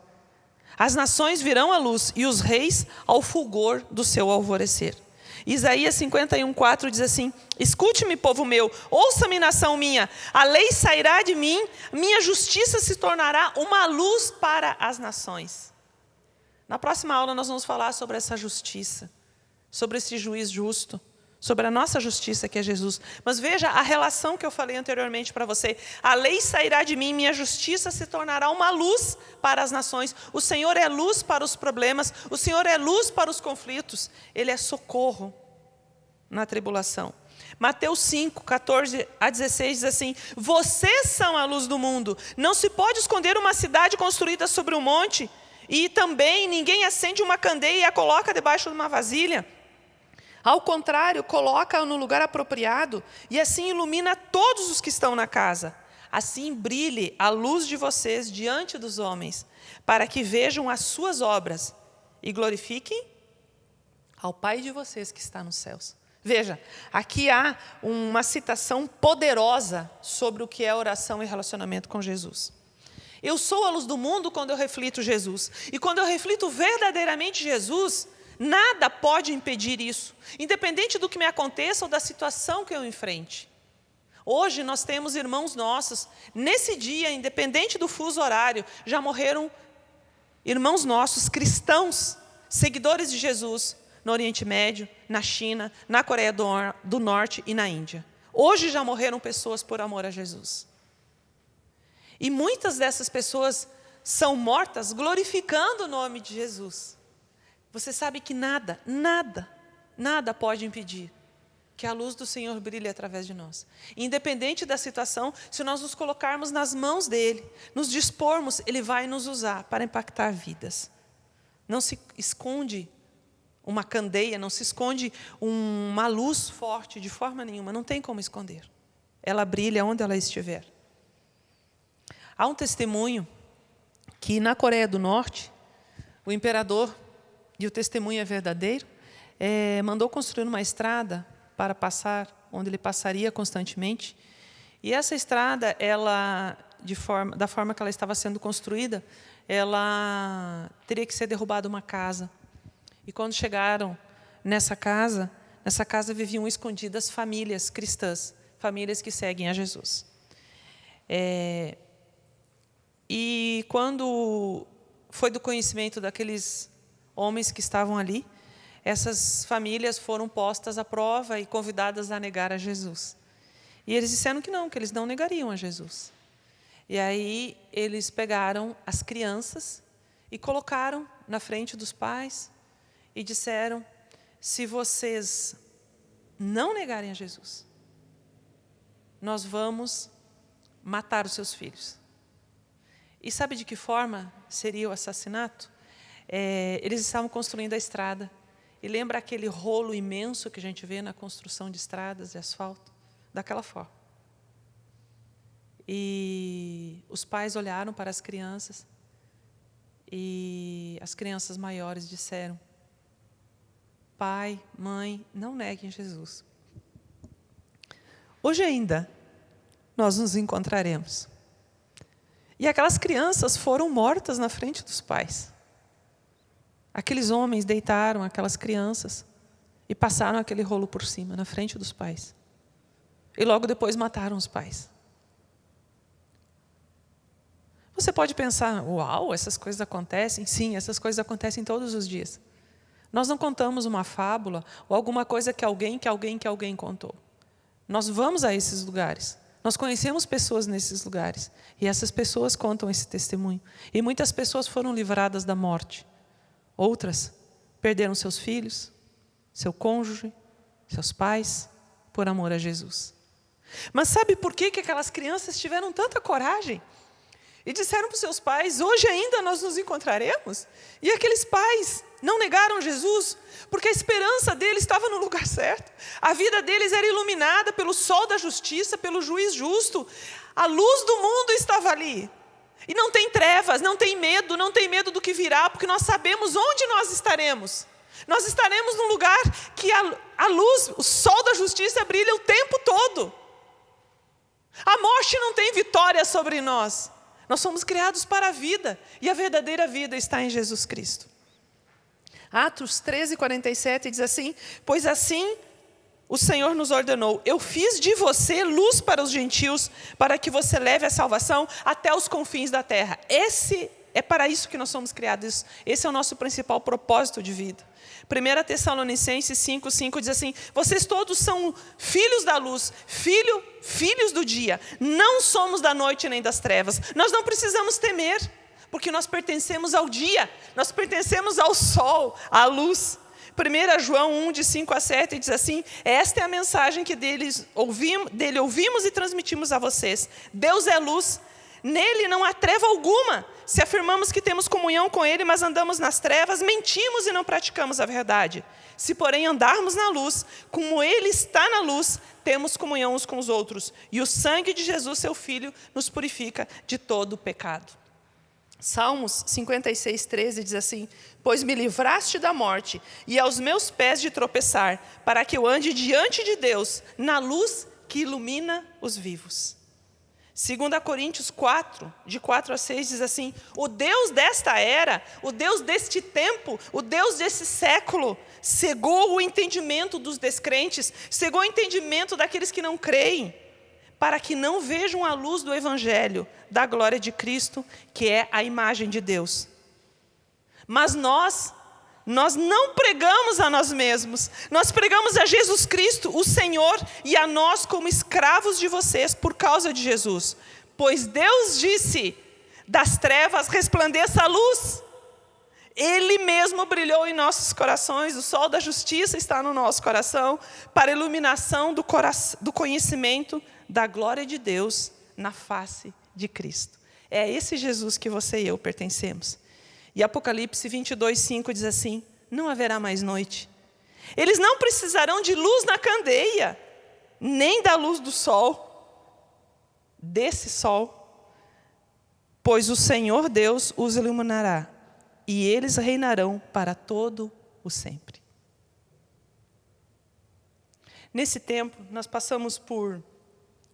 As nações virão à luz e os reis ao fulgor do seu alvorecer. Isaías 51:4 diz assim: escute-me, povo meu, ouça-me, nação minha, a lei sairá de mim, minha justiça se tornará uma luz para as nações. Na próxima aula nós vamos falar sobre essa justiça, sobre esse juiz justo, sobre a nossa justiça que é Jesus. Mas veja a relação que eu falei anteriormente para você. A lei sairá de mim, minha justiça se tornará uma luz para as nações. O Senhor é luz para os problemas, o Senhor é luz para os conflitos. Ele é socorro na tribulação. Mateus 5:14-16 diz assim: vocês são a luz do mundo. Não se pode esconder uma cidade construída sobre um monte, e também ninguém acende uma candeia e a coloca debaixo de uma vasilha. Ao contrário, coloca-a no lugar apropriado e assim ilumina todos os que estão na casa. Assim brilhe a luz de vocês diante dos homens, para que vejam as suas obras e glorifiquem ao Pai de vocês que está nos céus. Veja, aqui há uma citação poderosa sobre o que é oração e relacionamento com Jesus. Eu sou a luz do mundo quando eu reflito Jesus. E quando eu reflito verdadeiramente Jesus, nada pode impedir isso, independente do que me aconteça ou da situação que eu enfrente. Hoje nós temos irmãos nossos, nesse dia, independente do fuso horário, já morreram irmãos nossos, cristãos, seguidores de Jesus, no Oriente Médio, na China, na Coreia do Norte e na Índia. Hoje já morreram pessoas por amor a Jesus. E muitas dessas pessoas são mortas glorificando o nome de Jesus. Você sabe que nada pode impedir que a luz do Senhor brilhe através de nós. Independente da situação, se nós nos colocarmos nas mãos dEle, nos dispormos, Ele vai nos usar para impactar vidas. Não se esconde uma candeia, não se esconde uma luz forte de forma nenhuma, não tem como esconder. Ela brilha onde ela estiver. Há um testemunho que na Coreia do Norte, o imperador, e o testemunho é verdadeiro, mandou construir uma estrada para passar, onde ele passaria constantemente. E essa estrada, da forma que ela estava sendo construída, ela teria que ser derrubada uma casa. E quando chegaram nessa casa viviam escondidas famílias cristãs, famílias que seguem a Jesus. E quando foi do conhecimento daqueles homens que estavam ali, essas famílias foram postas à prova e convidadas a negar a Jesus. E eles disseram que eles não negariam a Jesus. E aí eles pegaram as crianças e colocaram na frente dos pais e disseram: se vocês não negarem a Jesus, nós vamos matar os seus filhos. E sabe de que forma seria o assassinato? Eles estavam construindo a estrada. E lembra aquele rolo imenso que a gente vê na construção de estradas de asfalto? Daquela forma. E os pais olharam para as crianças e as crianças maiores disseram: pai, mãe, não neguem Jesus. Hoje ainda nós nos encontraremos. E aquelas crianças foram mortas na frente dos pais. Aqueles homens deitaram aquelas crianças e passaram aquele rolo por cima, na frente dos pais. E logo depois mataram os pais. Você pode pensar: uau, essas coisas acontecem? Sim, essas coisas acontecem todos os dias. Nós não contamos uma fábula ou alguma coisa que alguém contou. Nós vamos a esses lugares. Nós conhecemos pessoas nesses lugares. E essas pessoas contam esse testemunho. E muitas pessoas foram livradas da morte. Outras perderam seus filhos, seu cônjuge, seus pais, por amor a Jesus. Mas sabe por que aquelas crianças tiveram tanta coragem? E disseram para os seus pais: hoje ainda nós nos encontraremos? E aqueles pais não negaram Jesus, porque a esperança deles estava no lugar certo. A vida deles era iluminada pelo sol da justiça, pelo juiz justo. A luz do mundo estava ali. E não tem trevas, não tem medo do que virá, porque nós sabemos onde nós estaremos. Nós estaremos num lugar que a luz, o sol da justiça brilha o tempo todo. A morte não tem vitória sobre nós. Nós somos criados para a vida, e a verdadeira vida está em Jesus Cristo. Atos 13:47 diz assim: pois assim o Senhor nos ordenou: eu fiz de você luz para os gentios, para que você leve a salvação até os confins da terra. É para isso que nós somos criados. Esse é o nosso principal propósito de vida. 1 Tessalonicenses 5:5 diz assim: vocês todos são filhos da luz, filhos do dia. Não somos da noite nem das trevas. Nós não precisamos temer, porque nós pertencemos ao dia. Nós pertencemos ao sol, à luz. 1 João 1:5-7 diz assim: esta é a mensagem que dele ouvimos e transmitimos a vocês. Deus é luz, nele não há treva alguma. Se afirmamos que temos comunhão com ele, mas andamos nas trevas, mentimos e não praticamos a verdade. Se porém andarmos na luz, como ele está na luz, temos comunhão uns com os outros. E o sangue de Jesus, seu Filho, nos purifica de todo o pecado. Salmos 56:13 diz assim: pois me livraste da morte e aos meus pés de tropeçar, para que eu ande diante de Deus na luz que ilumina os vivos. 2 Coríntios 4, de 4-6 diz assim: o Deus desta era, o Deus deste tempo, o Deus desse século, cegou o entendimento dos descrentes, cegou o entendimento daqueles que não creem, para que não vejam a luz do evangelho da glória de Cristo, que é a imagem de Deus. Mas nós não pregamos a nós mesmos, nós pregamos a Jesus Cristo, o Senhor, e a nós como escravos de vocês por causa de Jesus. Pois Deus disse, das trevas resplandeça a luz. Ele mesmo brilhou em nossos corações, o sol da justiça está no nosso coração, para a iluminação do conhecimento da glória de Deus na face de Cristo. É a esse Jesus que você e eu pertencemos. E Apocalipse 22:5 diz assim, não haverá mais noite. Eles não precisarão de luz na candeia, nem da luz do sol, desse sol, pois o Senhor Deus os iluminará, e eles reinarão para todo o sempre. Nesse tempo, nós passamos por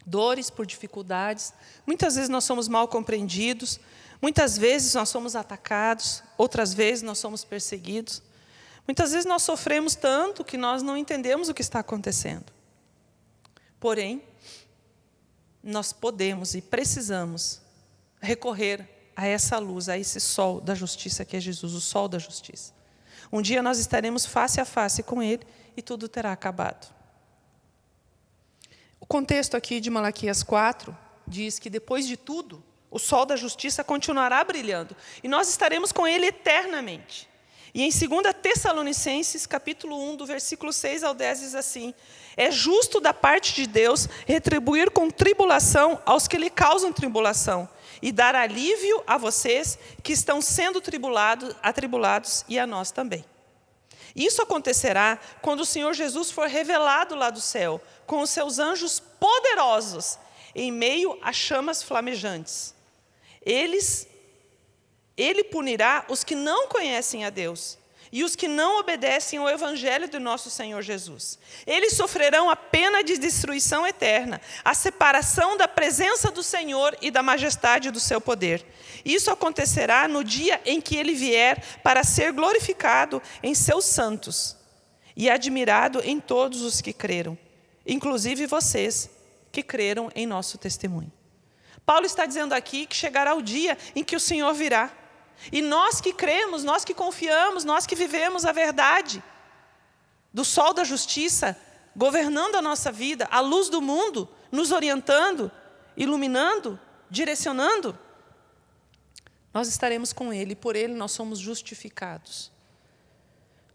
dores, por dificuldades. Muitas vezes nós somos mal compreendidos. Muitas vezes nós somos atacados. Outras vezes nós somos perseguidos. Muitas vezes nós sofremos tanto que nós não entendemos o que está acontecendo. Porém, nós podemos e precisamos recorrer a essa luz, a esse sol da justiça que é Jesus, o sol da justiça. Um dia nós estaremos face a face com Ele e tudo terá acabado. O contexto aqui de Malaquias 4 diz que depois de tudo, o sol da justiça continuará brilhando e nós estaremos com Ele eternamente. E em 2 Tessalonicenses, capítulo 1, do versículo 6 ao 10, diz assim, é justo da parte de Deus retribuir com tribulação aos que lhe causam tribulação e dar alívio a vocês que estão sendo atribulados e a nós também. Isso acontecerá quando o Senhor Jesus for revelado lá do céu, com os seus anjos poderosos, em meio a chamas flamejantes. Ele punirá os que não conhecem a Deus e os que não obedecem ao evangelho do nosso Senhor Jesus. Eles sofrerão a pena de destruição eterna, a separação da presença do Senhor e da majestade do seu poder. Isso acontecerá no dia em que Ele vier para ser glorificado em seus santos e admirado em todos os que creram, inclusive vocês que creram em nosso testemunho. Paulo está dizendo aqui que chegará o dia em que o Senhor virá. E nós que cremos, nós que confiamos, nós que vivemos a verdade do sol da justiça, governando a nossa vida, a luz do mundo, nos orientando, iluminando, direcionando, nós estaremos com Ele, e por Ele nós somos justificados.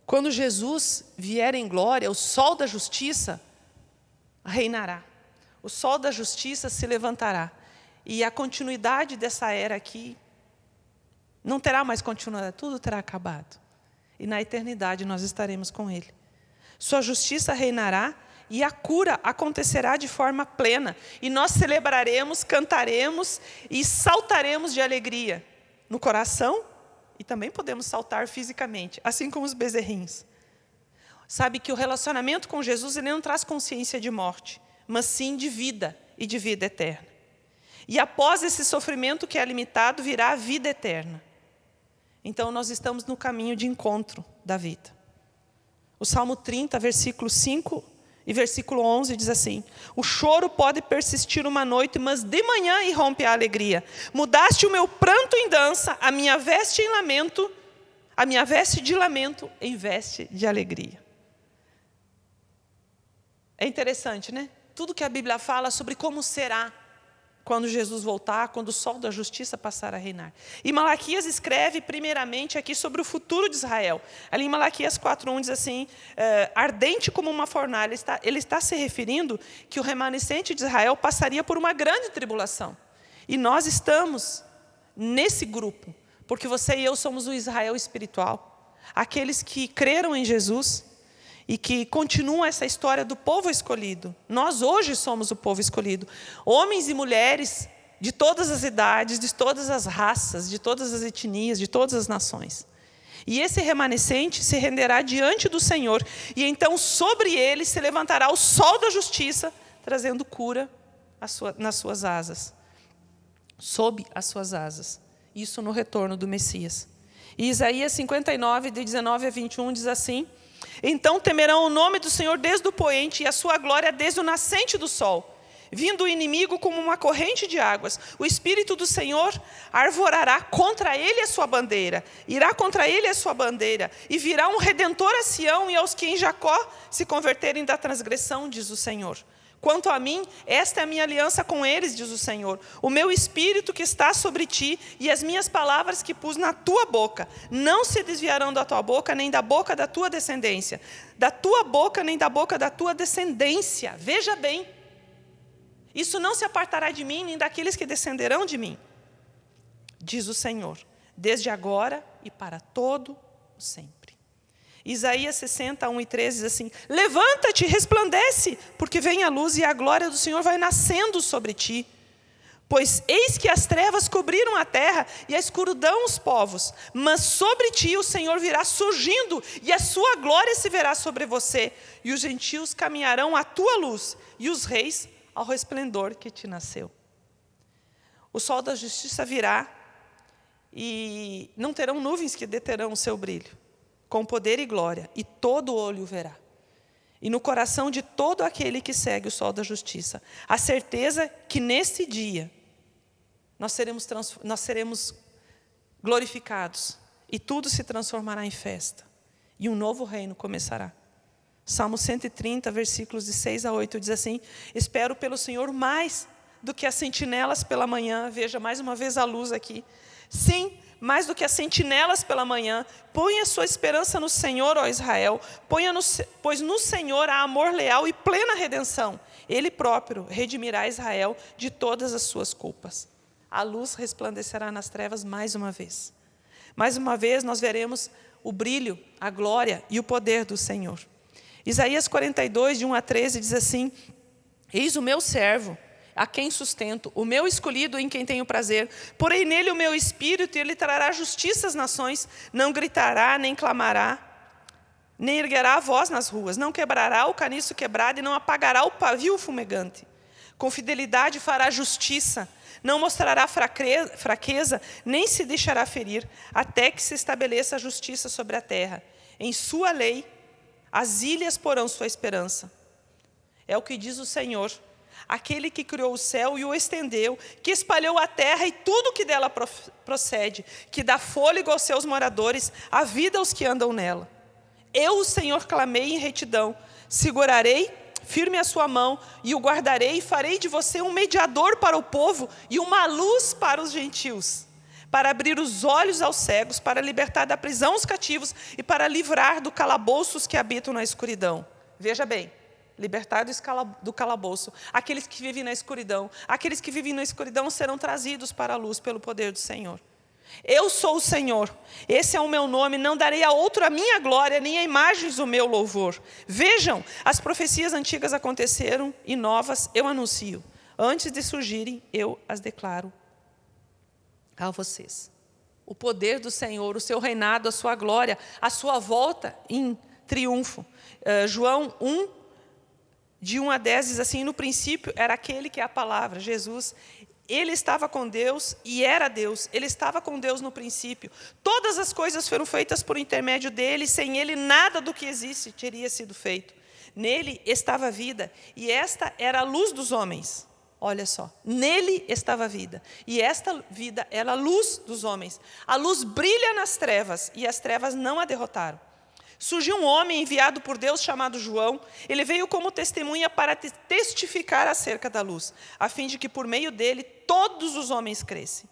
Quando Jesus vier em glória, o sol da justiça reinará. O sol da justiça se levantará. E a continuidade dessa era aqui não terá mais continuidade, tudo terá acabado. E na eternidade nós estaremos com Ele. Sua justiça reinará e a cura acontecerá de forma plena. E nós celebraremos, cantaremos e saltaremos de alegria no coração e também podemos saltar fisicamente, assim como os bezerrinhos. Sabe que o relacionamento com Jesus ele não traz consciência de morte, mas sim de vida e de vida eterna. E após esse sofrimento que é limitado, virá a vida eterna. Então nós estamos no caminho de encontro da vida. O Salmo 30, versículo 5 e versículo 11 diz assim, o choro pode persistir uma noite, mas de manhã irrompe a alegria. Mudaste o meu pranto em dança, a minha veste de lamento em veste de alegria. É interessante, né? Tudo que a Bíblia fala sobre como será quando Jesus voltar, quando o sol da justiça passar a reinar. E Malaquias escreve primeiramente aqui sobre o futuro de Israel. Ali em Malaquias 4:1 diz assim, ardente como uma fornalha. Ele está se referindo que o remanescente de Israel passaria por uma grande tribulação. E nós estamos nesse grupo, porque você e eu somos o Israel espiritual. Aqueles que creram em Jesus e que continuam essa história do povo escolhido. Nós hoje somos o povo escolhido. Homens e mulheres de todas as idades, de todas as raças, de todas as etnias, de todas as nações. E esse remanescente se renderá diante do Senhor. E então sobre ele se levantará o sol da justiça, trazendo cura nas suas asas. Sob as suas asas. Isso no retorno do Messias. E Isaías 59, de 19 a 21, diz assim, então temerão o nome do Senhor desde o poente e a sua glória desde o nascente do sol. vindo o inimigo como uma corrente de águas. O Espírito do Senhor arvorará contra ele a sua bandeira, irá contra ele a sua bandeira, e virá um redentor a Sião e aos que em Jacó se converterem da transgressão, diz o Senhor. Quanto a mim, esta é a minha aliança com eles, diz o Senhor. O meu Espírito que está sobre ti e as minhas palavras que pus na tua boca não se desviarão da tua boca, nem da boca da tua descendência. Da tua boca, nem da boca da tua descendência. Veja bem, isso não se apartará de mim, nem daqueles que descenderão de mim, diz o Senhor, desde agora e para todo o sempre. Isaías 60, 1 e 13 diz assim: levanta-te, resplandece, porque vem a luz e a glória do Senhor vai nascendo sobre ti. Pois eis que as trevas cobriram a terra e a escuridão os povos, mas sobre ti o Senhor virá surgindo e a sua glória se verá sobre você. E os gentios caminharão à tua luz e os reis ao resplendor que te nasceu. O sol da justiça virá e não terão nuvens que deterão o seu brilho. Com poder e glória, e todo olho o verá. E no coração de todo aquele que segue o sol da justiça, a certeza que nesse dia nós seremos glorificados, e tudo se transformará em festa, e um novo reino começará. Salmo 130, versículos de 6 a 8, diz assim: espero pelo Senhor mais do que as sentinelas pela manhã. Veja mais uma vez a luz aqui. Sim, mais do que as sentinelas pela manhã, ponha a sua esperança no Senhor, ó Israel, pois no Senhor há amor leal e plena redenção. Ele próprio redimirá Israel de todas as suas culpas. A luz resplandecerá nas trevas mais uma vez. Mais uma vez nós veremos o brilho, a glória e o poder do Senhor. Isaías 42, de 1 a 13, diz assim: eis o meu servo, a quem sustento, o meu escolhido em quem tenho prazer. Porém nele o meu espírito, e ele trará justiça às nações. Não gritará, nem clamará, nem erguerá a voz nas ruas. Não quebrará o caniço quebrado e não apagará o pavio fumegante. Com fidelidade fará justiça. Não mostrará fraqueza, nem se deixará ferir, até que se estabeleça a justiça sobre a terra. Em sua lei, as ilhas porão sua esperança. É o que diz o Senhor, aquele que criou o céu e o estendeu, que espalhou a terra e tudo que dela procede, que dá fôlego aos seus moradores, a vida aos que andam nela. Eu, o Senhor, clamei em retidão, segurarei firme a sua mão e o guardarei, e farei de você um mediador para o povo e uma luz para os gentios, para abrir os olhos aos cegos, para libertar da prisão os cativos e para livrar do calabouço os que habitam na escuridão. Veja bem, libertar do calabouço aqueles que vivem na escuridão. Aqueles que vivem na escuridão serão trazidos para a luz pelo poder do Senhor. Eu sou o Senhor, esse é o meu nome, não darei a outro a minha glória, nem a imagens do meu louvor. Vejam, as profecias antigas aconteceram e novas eu anuncio. Antes de surgirem, eu as declaro a vocês. O poder do Senhor, o seu reinado, a sua glória, a sua volta em triunfo. João 1, de 1 a 10 diz assim: no princípio era aquele que é a palavra, Jesus. Ele estava com Deus e era Deus. Ele estava com Deus no princípio. Todas as coisas foram feitas por intermédio dele. Sem ele, nada do que existe teria sido feito. Nele estava a vida, e esta era a luz dos homens. Olha só, nele estava a vida, e esta vida era a luz dos homens. A luz brilha nas trevas, e as trevas não a derrotaram. Surgiu um homem enviado por Deus chamado João. Ele veio como testemunha para testificar acerca da luz, a fim de que por meio dele todos os homens crescem.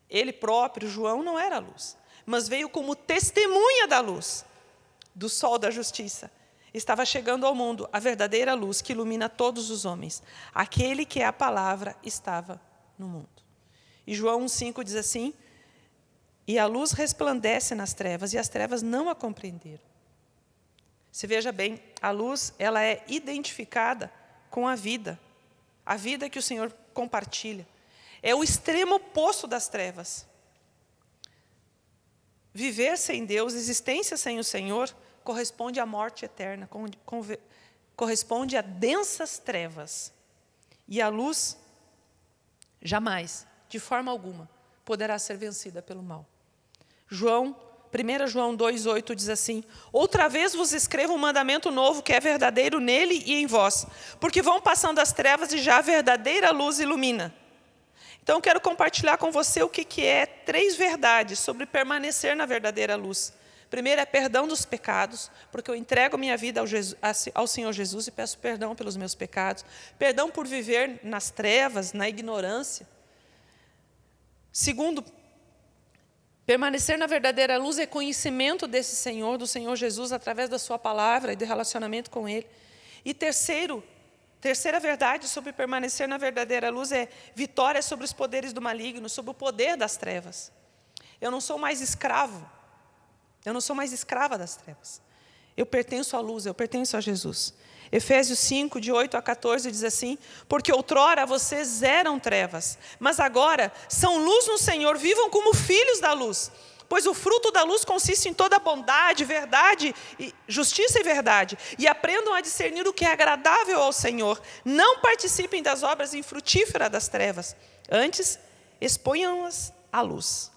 Ele próprio, João, não era a luz, mas veio como testemunha da luz, do sol da justiça. Estava chegando ao mundo a verdadeira luz que ilumina todos os homens. Aquele que é a palavra estava no mundo. E João 1,5 diz assim: e a luz resplandece nas trevas, e as trevas não a compreenderam. Se veja bem, a luz, ela é identificada com a vida que o Senhor compartilha. É o extremo oposto das trevas. Viver sem Deus, existência sem o Senhor, corresponde à morte eterna, corresponde a densas trevas. E a luz, jamais, de forma alguma, poderá ser vencida pelo mal. 1 João 2,8 diz assim: outra vez vos escrevo um mandamento novo, que é verdadeiro nele e em vós, porque vão passando as trevas e já a verdadeira luz ilumina. Então, eu quero compartilhar com você o que é 3 verdades sobre permanecer na verdadeira luz. Primeiro é perdão dos pecados, porque eu entrego minha vida ao Senhor Jesus e peço perdão pelos meus pecados. Perdão por viver nas trevas, na ignorância. Segundo, permanecer na verdadeira luz é conhecimento desse Senhor, do Senhor Jesus, através da sua palavra e do relacionamento com Ele. E terceira verdade sobre permanecer na verdadeira luz é vitória sobre os poderes do maligno, sobre o poder das trevas. Eu não sou mais escravo, eu não sou mais escrava das trevas. Eu pertenço à luz, eu pertenço a Jesus. Efésios 5, de 8 a 14, diz assim: porque outrora vocês eram trevas, mas agora são luz no Senhor, vivam como filhos da luz. Pois o fruto da luz consiste em toda bondade, verdade, justiça e verdade. E aprendam a discernir o que é agradável ao Senhor. Não participem das obras infrutíferas das trevas. Antes, exponham-as à luz.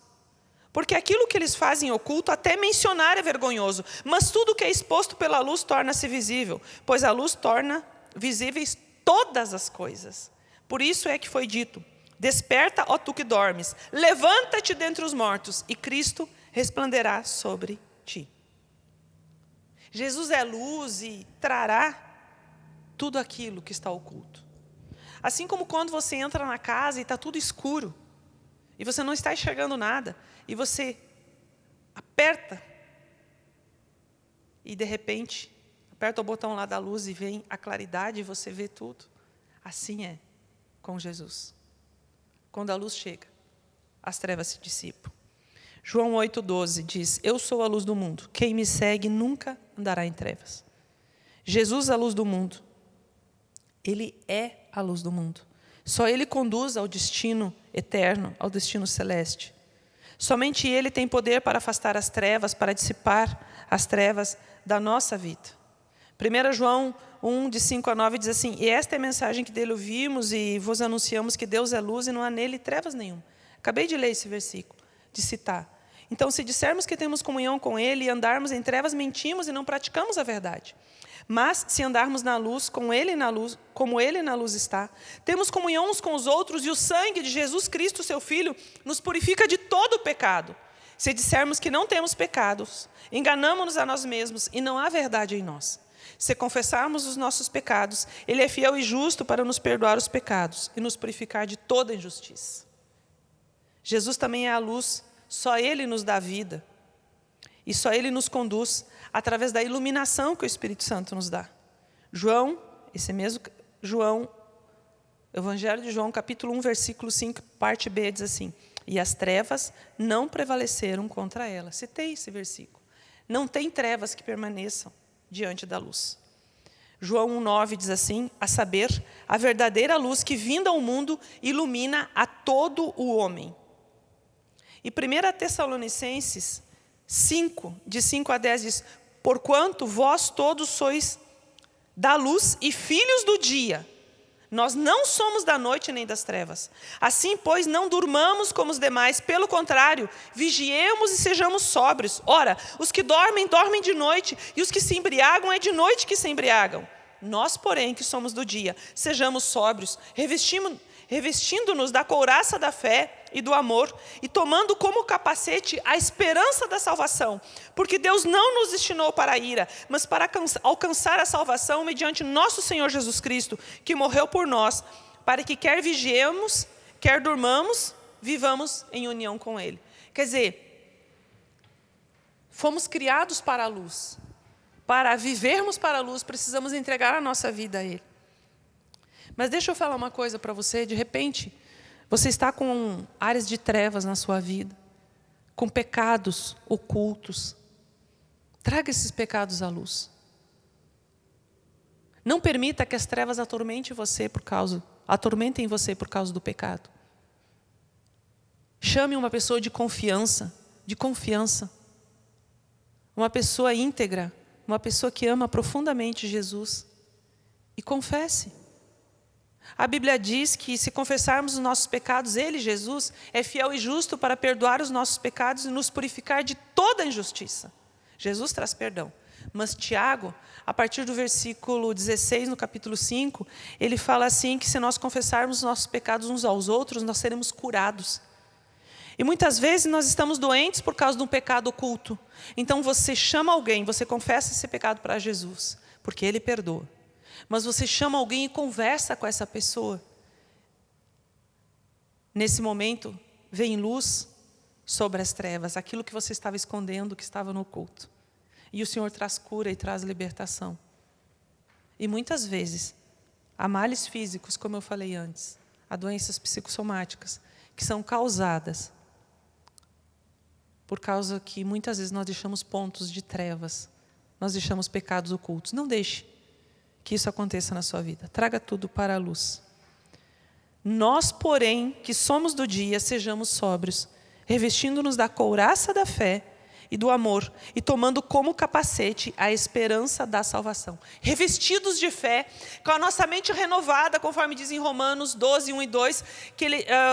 Porque aquilo que eles fazem oculto, até mencionar é vergonhoso. Mas tudo que é exposto pela luz torna-se visível. Pois a luz torna visíveis todas as coisas. Por isso é que foi dito: desperta, ó tu que dormes, levanta-te dentre os mortos, e Cristo resplanderá sobre ti. Jesus é luz e trará tudo aquilo que está oculto. Assim como quando você entra na casa e está tudo escuro, e você não está enxergando nada, e você aperta, e de repente, aperta o botão lá da luz e vem a claridade e você vê tudo. Assim é com Jesus. Quando a luz chega, as trevas se dissipam. João 8,12 diz: eu sou a luz do mundo, quem me segue nunca andará em trevas. Jesus é a luz do mundo, Ele é a luz do mundo. Só Ele conduz ao destino eterno, ao destino celeste. Somente Ele tem poder para afastar as trevas, para dissipar as trevas da nossa vida. 1 João 1, de 5 a 9, diz assim: e esta é a mensagem que dele ouvimos e vos anunciamos, que Deus é luz e não há nele trevas nenhuma. Acabei de ler esse versículo, de citar. Então, se dissermos que temos comunhão com Ele e andarmos em trevas, mentimos e não praticamos a verdade. Mas, se andarmos na luz, como Ele na luz está, temos comunhão uns com os outros, e o sangue de Jesus Cristo, seu Filho, nos purifica de todo o pecado. Se dissermos que não temos pecados, enganamo-nos a nós mesmos, e não há verdade em nós. Se confessarmos os nossos pecados, Ele é fiel e justo para nos perdoar os pecados e nos purificar de toda injustiça. Jesus também é a luz, só Ele nos dá vida. E só Ele nos conduz através da iluminação que o Espírito Santo nos dá. Evangelho de João, capítulo 1, versículo 5, parte B, diz assim: e as trevas não prevaleceram contra ela. Citei esse versículo. Não tem trevas que permaneçam diante da luz. João 1,9 diz assim: a saber, a verdadeira luz que vinda ao mundo ilumina a todo o homem. E 1 Tessalonicenses 5, de 5 a 10 diz: porquanto vós todos sois da luz e filhos do dia, nós não somos da noite nem das trevas. Assim, pois, não durmamos como os demais, pelo contrário, vigiemos e sejamos sóbrios. Ora, os que dormem, dormem de noite, e os que se embriagam, é de noite que se embriagam. Nós, porém, que somos do dia, sejamos sóbrios, revestindo-nos da couraça da fé e do amor, e tomando como capacete a esperança da salvação. Porque Deus não nos destinou para a ira, mas para alcançar a salvação mediante nosso Senhor Jesus Cristo, que morreu por nós, para que quer vigiemos, quer durmamos, vivamos em união com Ele. Quer dizer, fomos criados para a luz. Para vivermos para a luz, precisamos entregar a nossa vida a Ele. Mas deixa eu falar uma coisa para você. De repente, você está com áreas de trevas na sua vida, com pecados ocultos. Traga esses pecados à luz. Não permita que as trevas atormentem você por causa do pecado. Chame uma pessoa de confiança, uma pessoa íntegra, uma pessoa que ama profundamente Jesus, e confesse. A Bíblia diz que se confessarmos os nossos pecados, Ele, Jesus, é fiel e justo para perdoar os nossos pecados e nos purificar de toda injustiça. Jesus traz perdão. Mas Tiago, a partir do versículo 16, no capítulo 5, ele fala assim que se nós confessarmos os nossos pecados uns aos outros, nós seremos curados. E muitas vezes nós estamos doentes por causa de um pecado oculto. Então você chama alguém, você confessa esse pecado para Jesus, porque Ele perdoa. Mas você chama alguém e conversa com essa pessoa. Nesse momento, vem luz sobre as trevas, aquilo que você estava escondendo, que estava no oculto. E o Senhor traz cura e traz libertação. E muitas vezes, há males físicos, como eu falei antes, há doenças psicossomáticas, que são causadas por causa que muitas vezes nós deixamos pontos de trevas, nós deixamos pecados ocultos. Não deixe que isso aconteça na sua vida. Traga tudo para a luz. Nós, porém, que somos do dia, sejamos sóbrios, revestindo-nos da couraça da fé e do amor, e tomando como capacete a esperança da salvação. Revestidos de fé, com a nossa mente renovada, conforme diz em Romanos 12, 1 e 2, que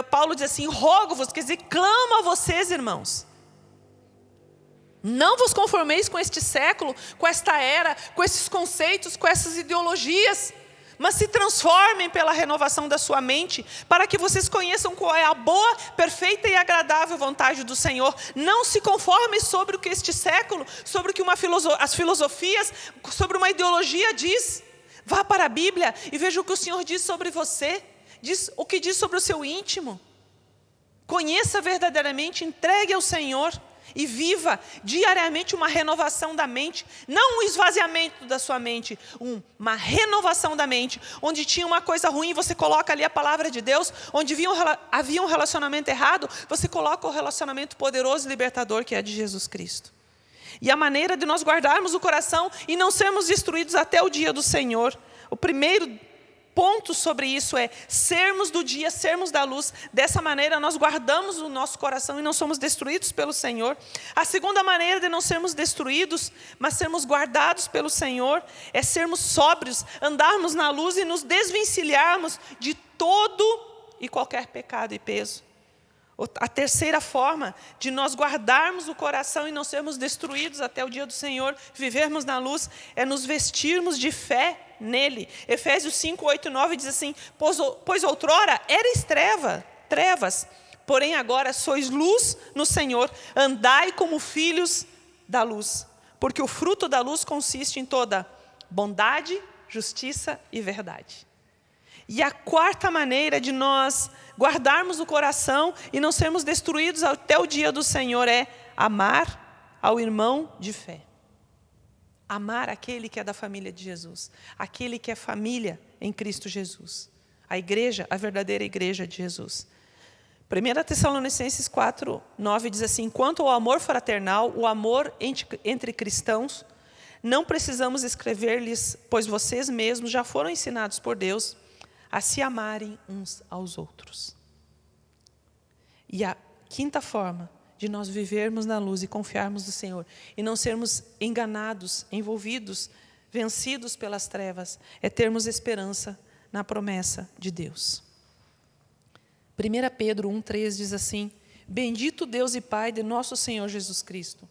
Paulo diz assim, rogo-vos, quer dizer, clamo a vocês, irmãos. Não vos conformeis com este século, com esta era, com esses conceitos, com essas ideologias, mas se transformem pela renovação da sua mente, para que vocês conheçam qual é a boa, perfeita e agradável vontade do Senhor. Não se conformem sobre o que este século, sobre o que as filosofias, sobre uma ideologia diz. Vá para a Bíblia e veja o que o Senhor diz sobre você, diz o que diz sobre o seu íntimo. Conheça verdadeiramente, entregue ao Senhor. E viva diariamente uma renovação da mente, não um esvaziamento da sua mente, uma renovação da mente, onde tinha uma coisa ruim, você coloca ali a palavra de Deus, onde havia um relacionamento errado, você coloca o relacionamento poderoso e libertador que é de Jesus Cristo. E a maneira de nós guardarmos o coração e não sermos destruídos até o dia do Senhor, o primeiro ponto sobre isso é sermos do dia, sermos da luz. Dessa maneira nós guardamos o nosso coração e não somos destruídos pelo Senhor. A segunda maneira de não sermos destruídos, mas sermos guardados pelo Senhor, é sermos sóbrios, andarmos na luz e nos desvencilharmos de todo e qualquer pecado e peso. A terceira forma de nós guardarmos o coração e não sermos destruídos até o dia do Senhor, vivermos na luz, é nos vestirmos de fé nele. Efésios 5, 8 e 9 diz assim, pois outrora erais trevas, porém agora sois luz no Senhor, andai como filhos da luz, porque o fruto da luz consiste em toda bondade, justiça e verdade. E a quarta maneira de nós guardarmos o coração e não sermos destruídos até o dia do Senhor é amar ao irmão de fé. Amar aquele que é da família de Jesus, aquele que é família em Cristo Jesus. A igreja, a verdadeira igreja de Jesus. 1 Tessalonicenses 4, 9 diz assim, quanto ao amor fraternal, o amor entre cristãos, não precisamos escrever-lhes, pois vocês mesmos já foram ensinados por Deus a se amarem uns aos outros. E a quinta forma de nós vivermos na luz e confiarmos no Senhor, e não sermos enganados, envolvidos, vencidos pelas trevas, é termos esperança na promessa de Deus. 1 Pedro 1,3 diz assim, bendito Deus e Pai de nosso Senhor Jesus Cristo,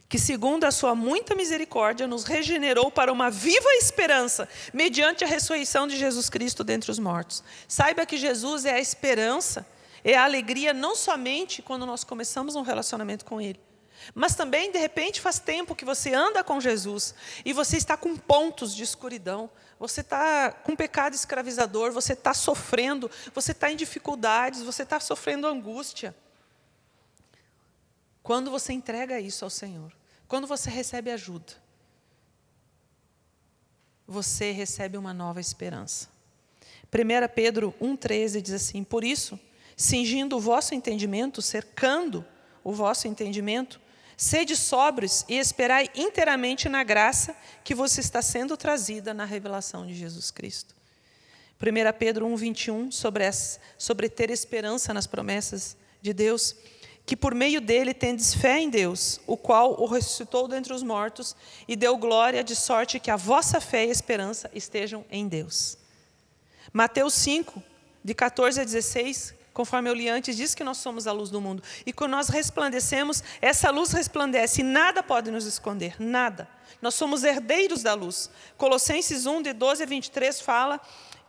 que segundo a sua muita misericórdia nos regenerou para uma viva esperança, mediante a ressurreição de Jesus Cristo dentre os mortos. Saiba que Jesus é a esperança, é a alegria não somente quando nós começamos um relacionamento com Ele, mas também de repente faz tempo que você anda com Jesus e você está com pontos de escuridão, você está com pecado escravizador, você está sofrendo, você está em dificuldades, você está sofrendo angústia. Quando você entrega isso ao Senhor, quando você recebe ajuda, você recebe uma nova esperança. 1 Pedro 1,13 diz assim, por isso, cingindo o vosso entendimento, cercando o vosso entendimento, sede sóbrios e esperai inteiramente na graça que vos está sendo trazida na revelação de Jesus Cristo. 1 Pedro 1,21, sobre ter esperança nas promessas de Deus, que por meio dele tendes fé em Deus, o qual o ressuscitou dentre os mortos e deu glória, de sorte que a vossa fé e esperança estejam em Deus. Mateus 5, de 14 a 16, conforme eu li antes, diz que nós somos a luz do mundo. E quando nós resplandecemos, essa luz resplandece e nada pode nos esconder, nada. Nós somos herdeiros da luz. Colossenses 1, de 12 a 23, fala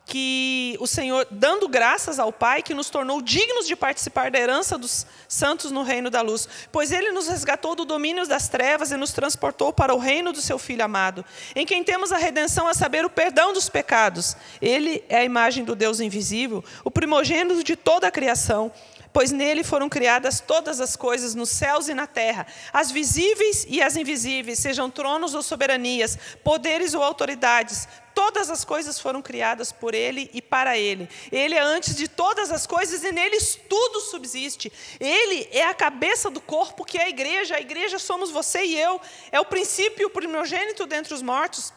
que o Senhor, dando graças ao Pai, que nos tornou dignos de participar da herança dos santos no reino da luz. Pois Ele nos resgatou do domínio das trevas e nos transportou para o reino do seu Filho amado, em quem temos a redenção, a saber, o perdão dos pecados. Ele é a imagem do Deus invisível, o primogênito de toda a criação, pois nele foram criadas todas as coisas nos céus e na terra, as visíveis e as invisíveis, sejam tronos ou soberanias, poderes ou autoridades. Todas as coisas foram criadas por Ele e para Ele. Ele é antes de todas as coisas e nele tudo subsiste. Ele é a cabeça do corpo que é a igreja somos você e eu. É o princípio, o primogênito dentre os mortos,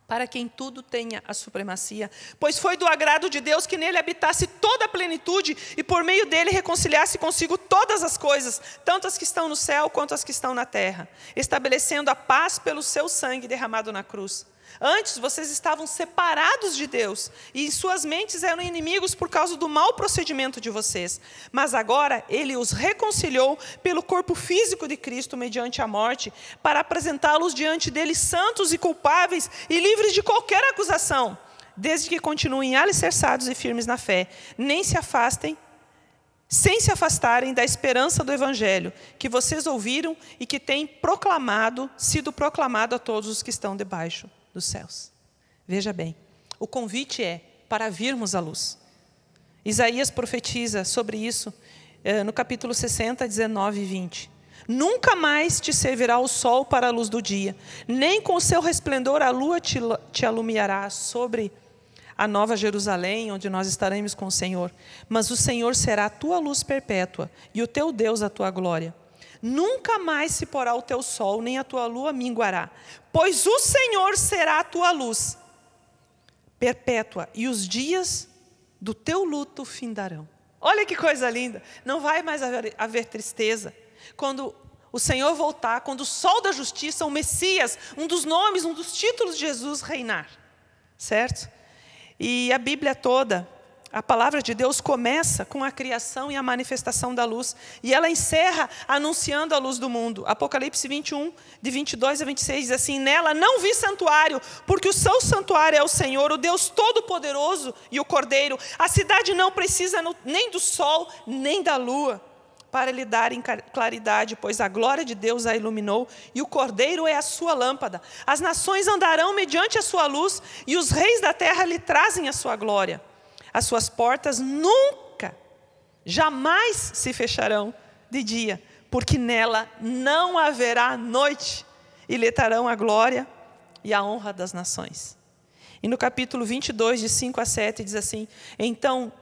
para quem tudo tenha a supremacia. Pois foi do agrado de Deus que nele habitasse toda a plenitude e por meio dele reconciliasse consigo todas as coisas, tanto as que estão no céu quanto as que estão na terra, estabelecendo a paz pelo seu sangue derramado na cruz. Antes vocês estavam separados de Deus e em suas mentes eram inimigos por causa do mau procedimento de vocês. Mas agora Ele os reconciliou pelo corpo físico de Cristo mediante a morte, para apresentá-los diante dele santos e culpáveis e livres de qualquer acusação, desde que continuem alicerçados e firmes na fé, sem se afastarem da esperança do Evangelho, que vocês ouviram e que tem sido proclamado a todos os que estão debaixo dos céus. Veja bem, o convite é para virmos à luz. Isaías profetiza sobre isso no capítulo 60, 19 e 20. Nunca mais te servirá o sol para a luz do dia, nem com o seu resplendor a lua te alumiará sobre a nova Jerusalém, onde nós estaremos com o Senhor. Mas o Senhor será a tua luz perpétua e o teu Deus a tua glória. Nunca mais se porá o teu sol, nem a tua lua minguará, pois o Senhor será a tua luz perpétua, e os dias do teu luto findarão. Olha que coisa linda, não vai mais haver tristeza. Quando o Senhor voltar, quando o sol da justiça, o Messias, um dos nomes, um dos títulos de Jesus reinar, certo? E a Bíblia toda, a palavra de Deus começa com a criação e a manifestação da luz. E ela encerra anunciando a luz do mundo. Apocalipse 21, de 22 a 26, diz assim: nela não vi santuário, porque o seu santuário é o Senhor, o Deus Todo-Poderoso e o Cordeiro. A cidade não precisa nem do sol, nem da lua, para lhe darem claridade, pois a glória de Deus a iluminou, e o Cordeiro é a sua lâmpada. As nações andarão mediante a sua luz, e os reis da terra lhe trazem a sua glória. As suas portas nunca, jamais se fecharão de dia, porque nela não haverá noite, e lhe darão a glória e a honra das nações. E no capítulo 22, de 5 a 7, diz assim: então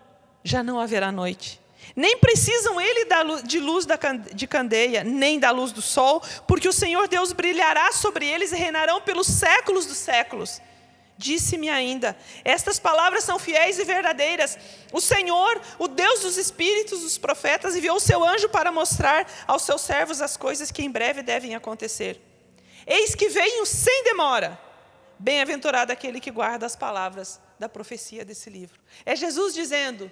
já não haverá noite, nem precisam ele de luz de candeia, nem da luz do sol, porque o Senhor Deus brilhará sobre eles e reinarão pelos séculos dos séculos. Disse-me ainda: estas palavras são fiéis e verdadeiras. O Senhor, o Deus dos espíritos dos profetas, enviou o seu anjo para mostrar aos seus servos as coisas que em breve devem acontecer. Eis que venho sem demora. Bem-aventurado aquele que guarda as palavras da profecia desse livro. É Jesus dizendo.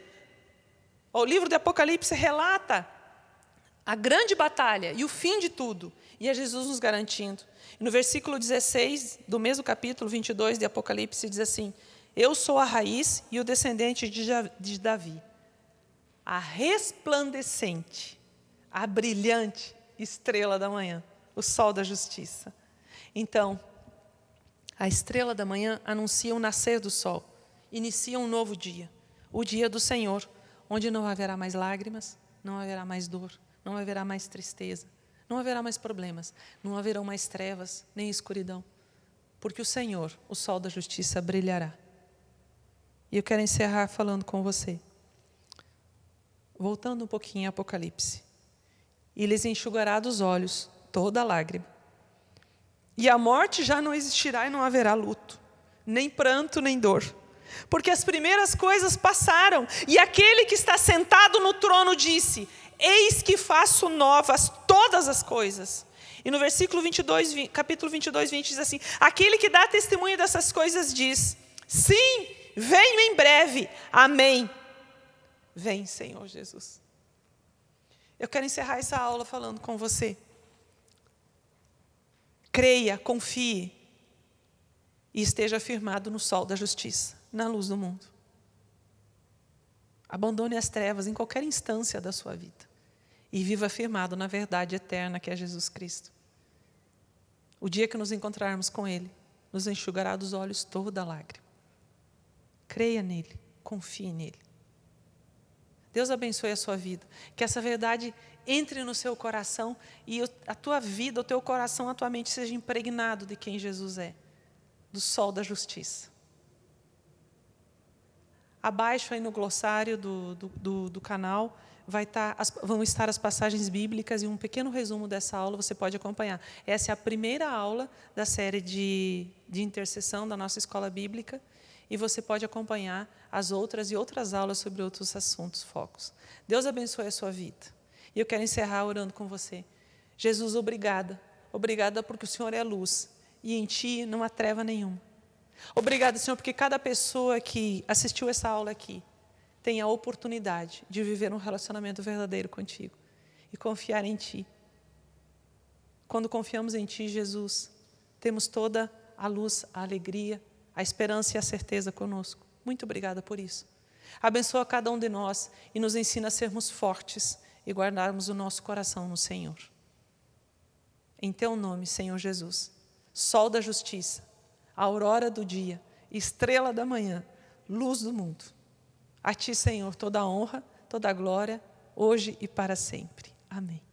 O livro de Apocalipse relata a grande batalha e o fim de tudo. E é Jesus nos garantindo. No versículo 16 do mesmo capítulo 22 de Apocalipse diz assim: eu sou a raiz e o descendente de Davi, a resplandecente, a brilhante estrela da manhã, o sol da justiça. Então, a estrela da manhã anuncia o nascer do sol, inicia um novo dia, o dia do Senhor, onde não haverá mais lágrimas, não haverá mais dor, não haverá mais tristeza, não haverá mais problemas, não haverão mais trevas, nem escuridão, porque o Senhor, o sol da justiça, brilhará. E eu quero encerrar falando com você. Voltando um pouquinho a Apocalipse. E lhes enxugará dos olhos toda lágrima. E a morte já não existirá e não haverá luto, nem pranto, nem dor. Porque as primeiras coisas passaram. E aquele que está sentado no trono disse: eis que faço novas todas as coisas. E no versículo 22, capítulo 22, 20 diz assim: aquele que dá testemunho dessas coisas diz: sim, venho em breve, amém. Vem, Senhor Jesus. Eu quero encerrar essa aula falando com você. Creia, confie e esteja firmado no sol da justiça, na luz do mundo. Abandone as trevas em qualquer instância da sua vida e viva firmado na verdade eterna que é Jesus Cristo. O dia que nos encontrarmos com Ele, nos enxugará dos olhos toda lágrima. Creia nele, confie nele. Deus abençoe a sua vida, que essa verdade entre no seu coração e a tua vida, o teu coração, a tua mente seja impregnado de quem Jesus é, do sol da justiça. Abaixo aí no glossário do canal vão estar as passagens bíblicas e um pequeno resumo dessa aula você pode acompanhar. Essa é a primeira aula da série de intercessão da nossa escola bíblica e você pode acompanhar as outras e outras aulas sobre outros assuntos, focos. Deus abençoe a sua vida. E eu quero encerrar orando com você. Jesus, obrigada. Obrigada porque o Senhor é luz e em Ti não há treva nenhuma. Obrigada, Senhor, porque cada pessoa que assistiu essa aula aqui tem a oportunidade de viver um relacionamento verdadeiro contigo e confiar em Ti. Quando confiamos em Ti, Jesus, temos toda a luz, a alegria, a esperança e a certeza conosco. Muito obrigada por isso. Abençoa cada um de nós e nos ensina a sermos fortes e guardarmos o nosso coração no Senhor. Em Teu nome, Senhor Jesus, sol da justiça, aurora do dia, estrela da manhã, luz do mundo. A Ti, Senhor, toda a honra, toda a glória, hoje e para sempre. Amém.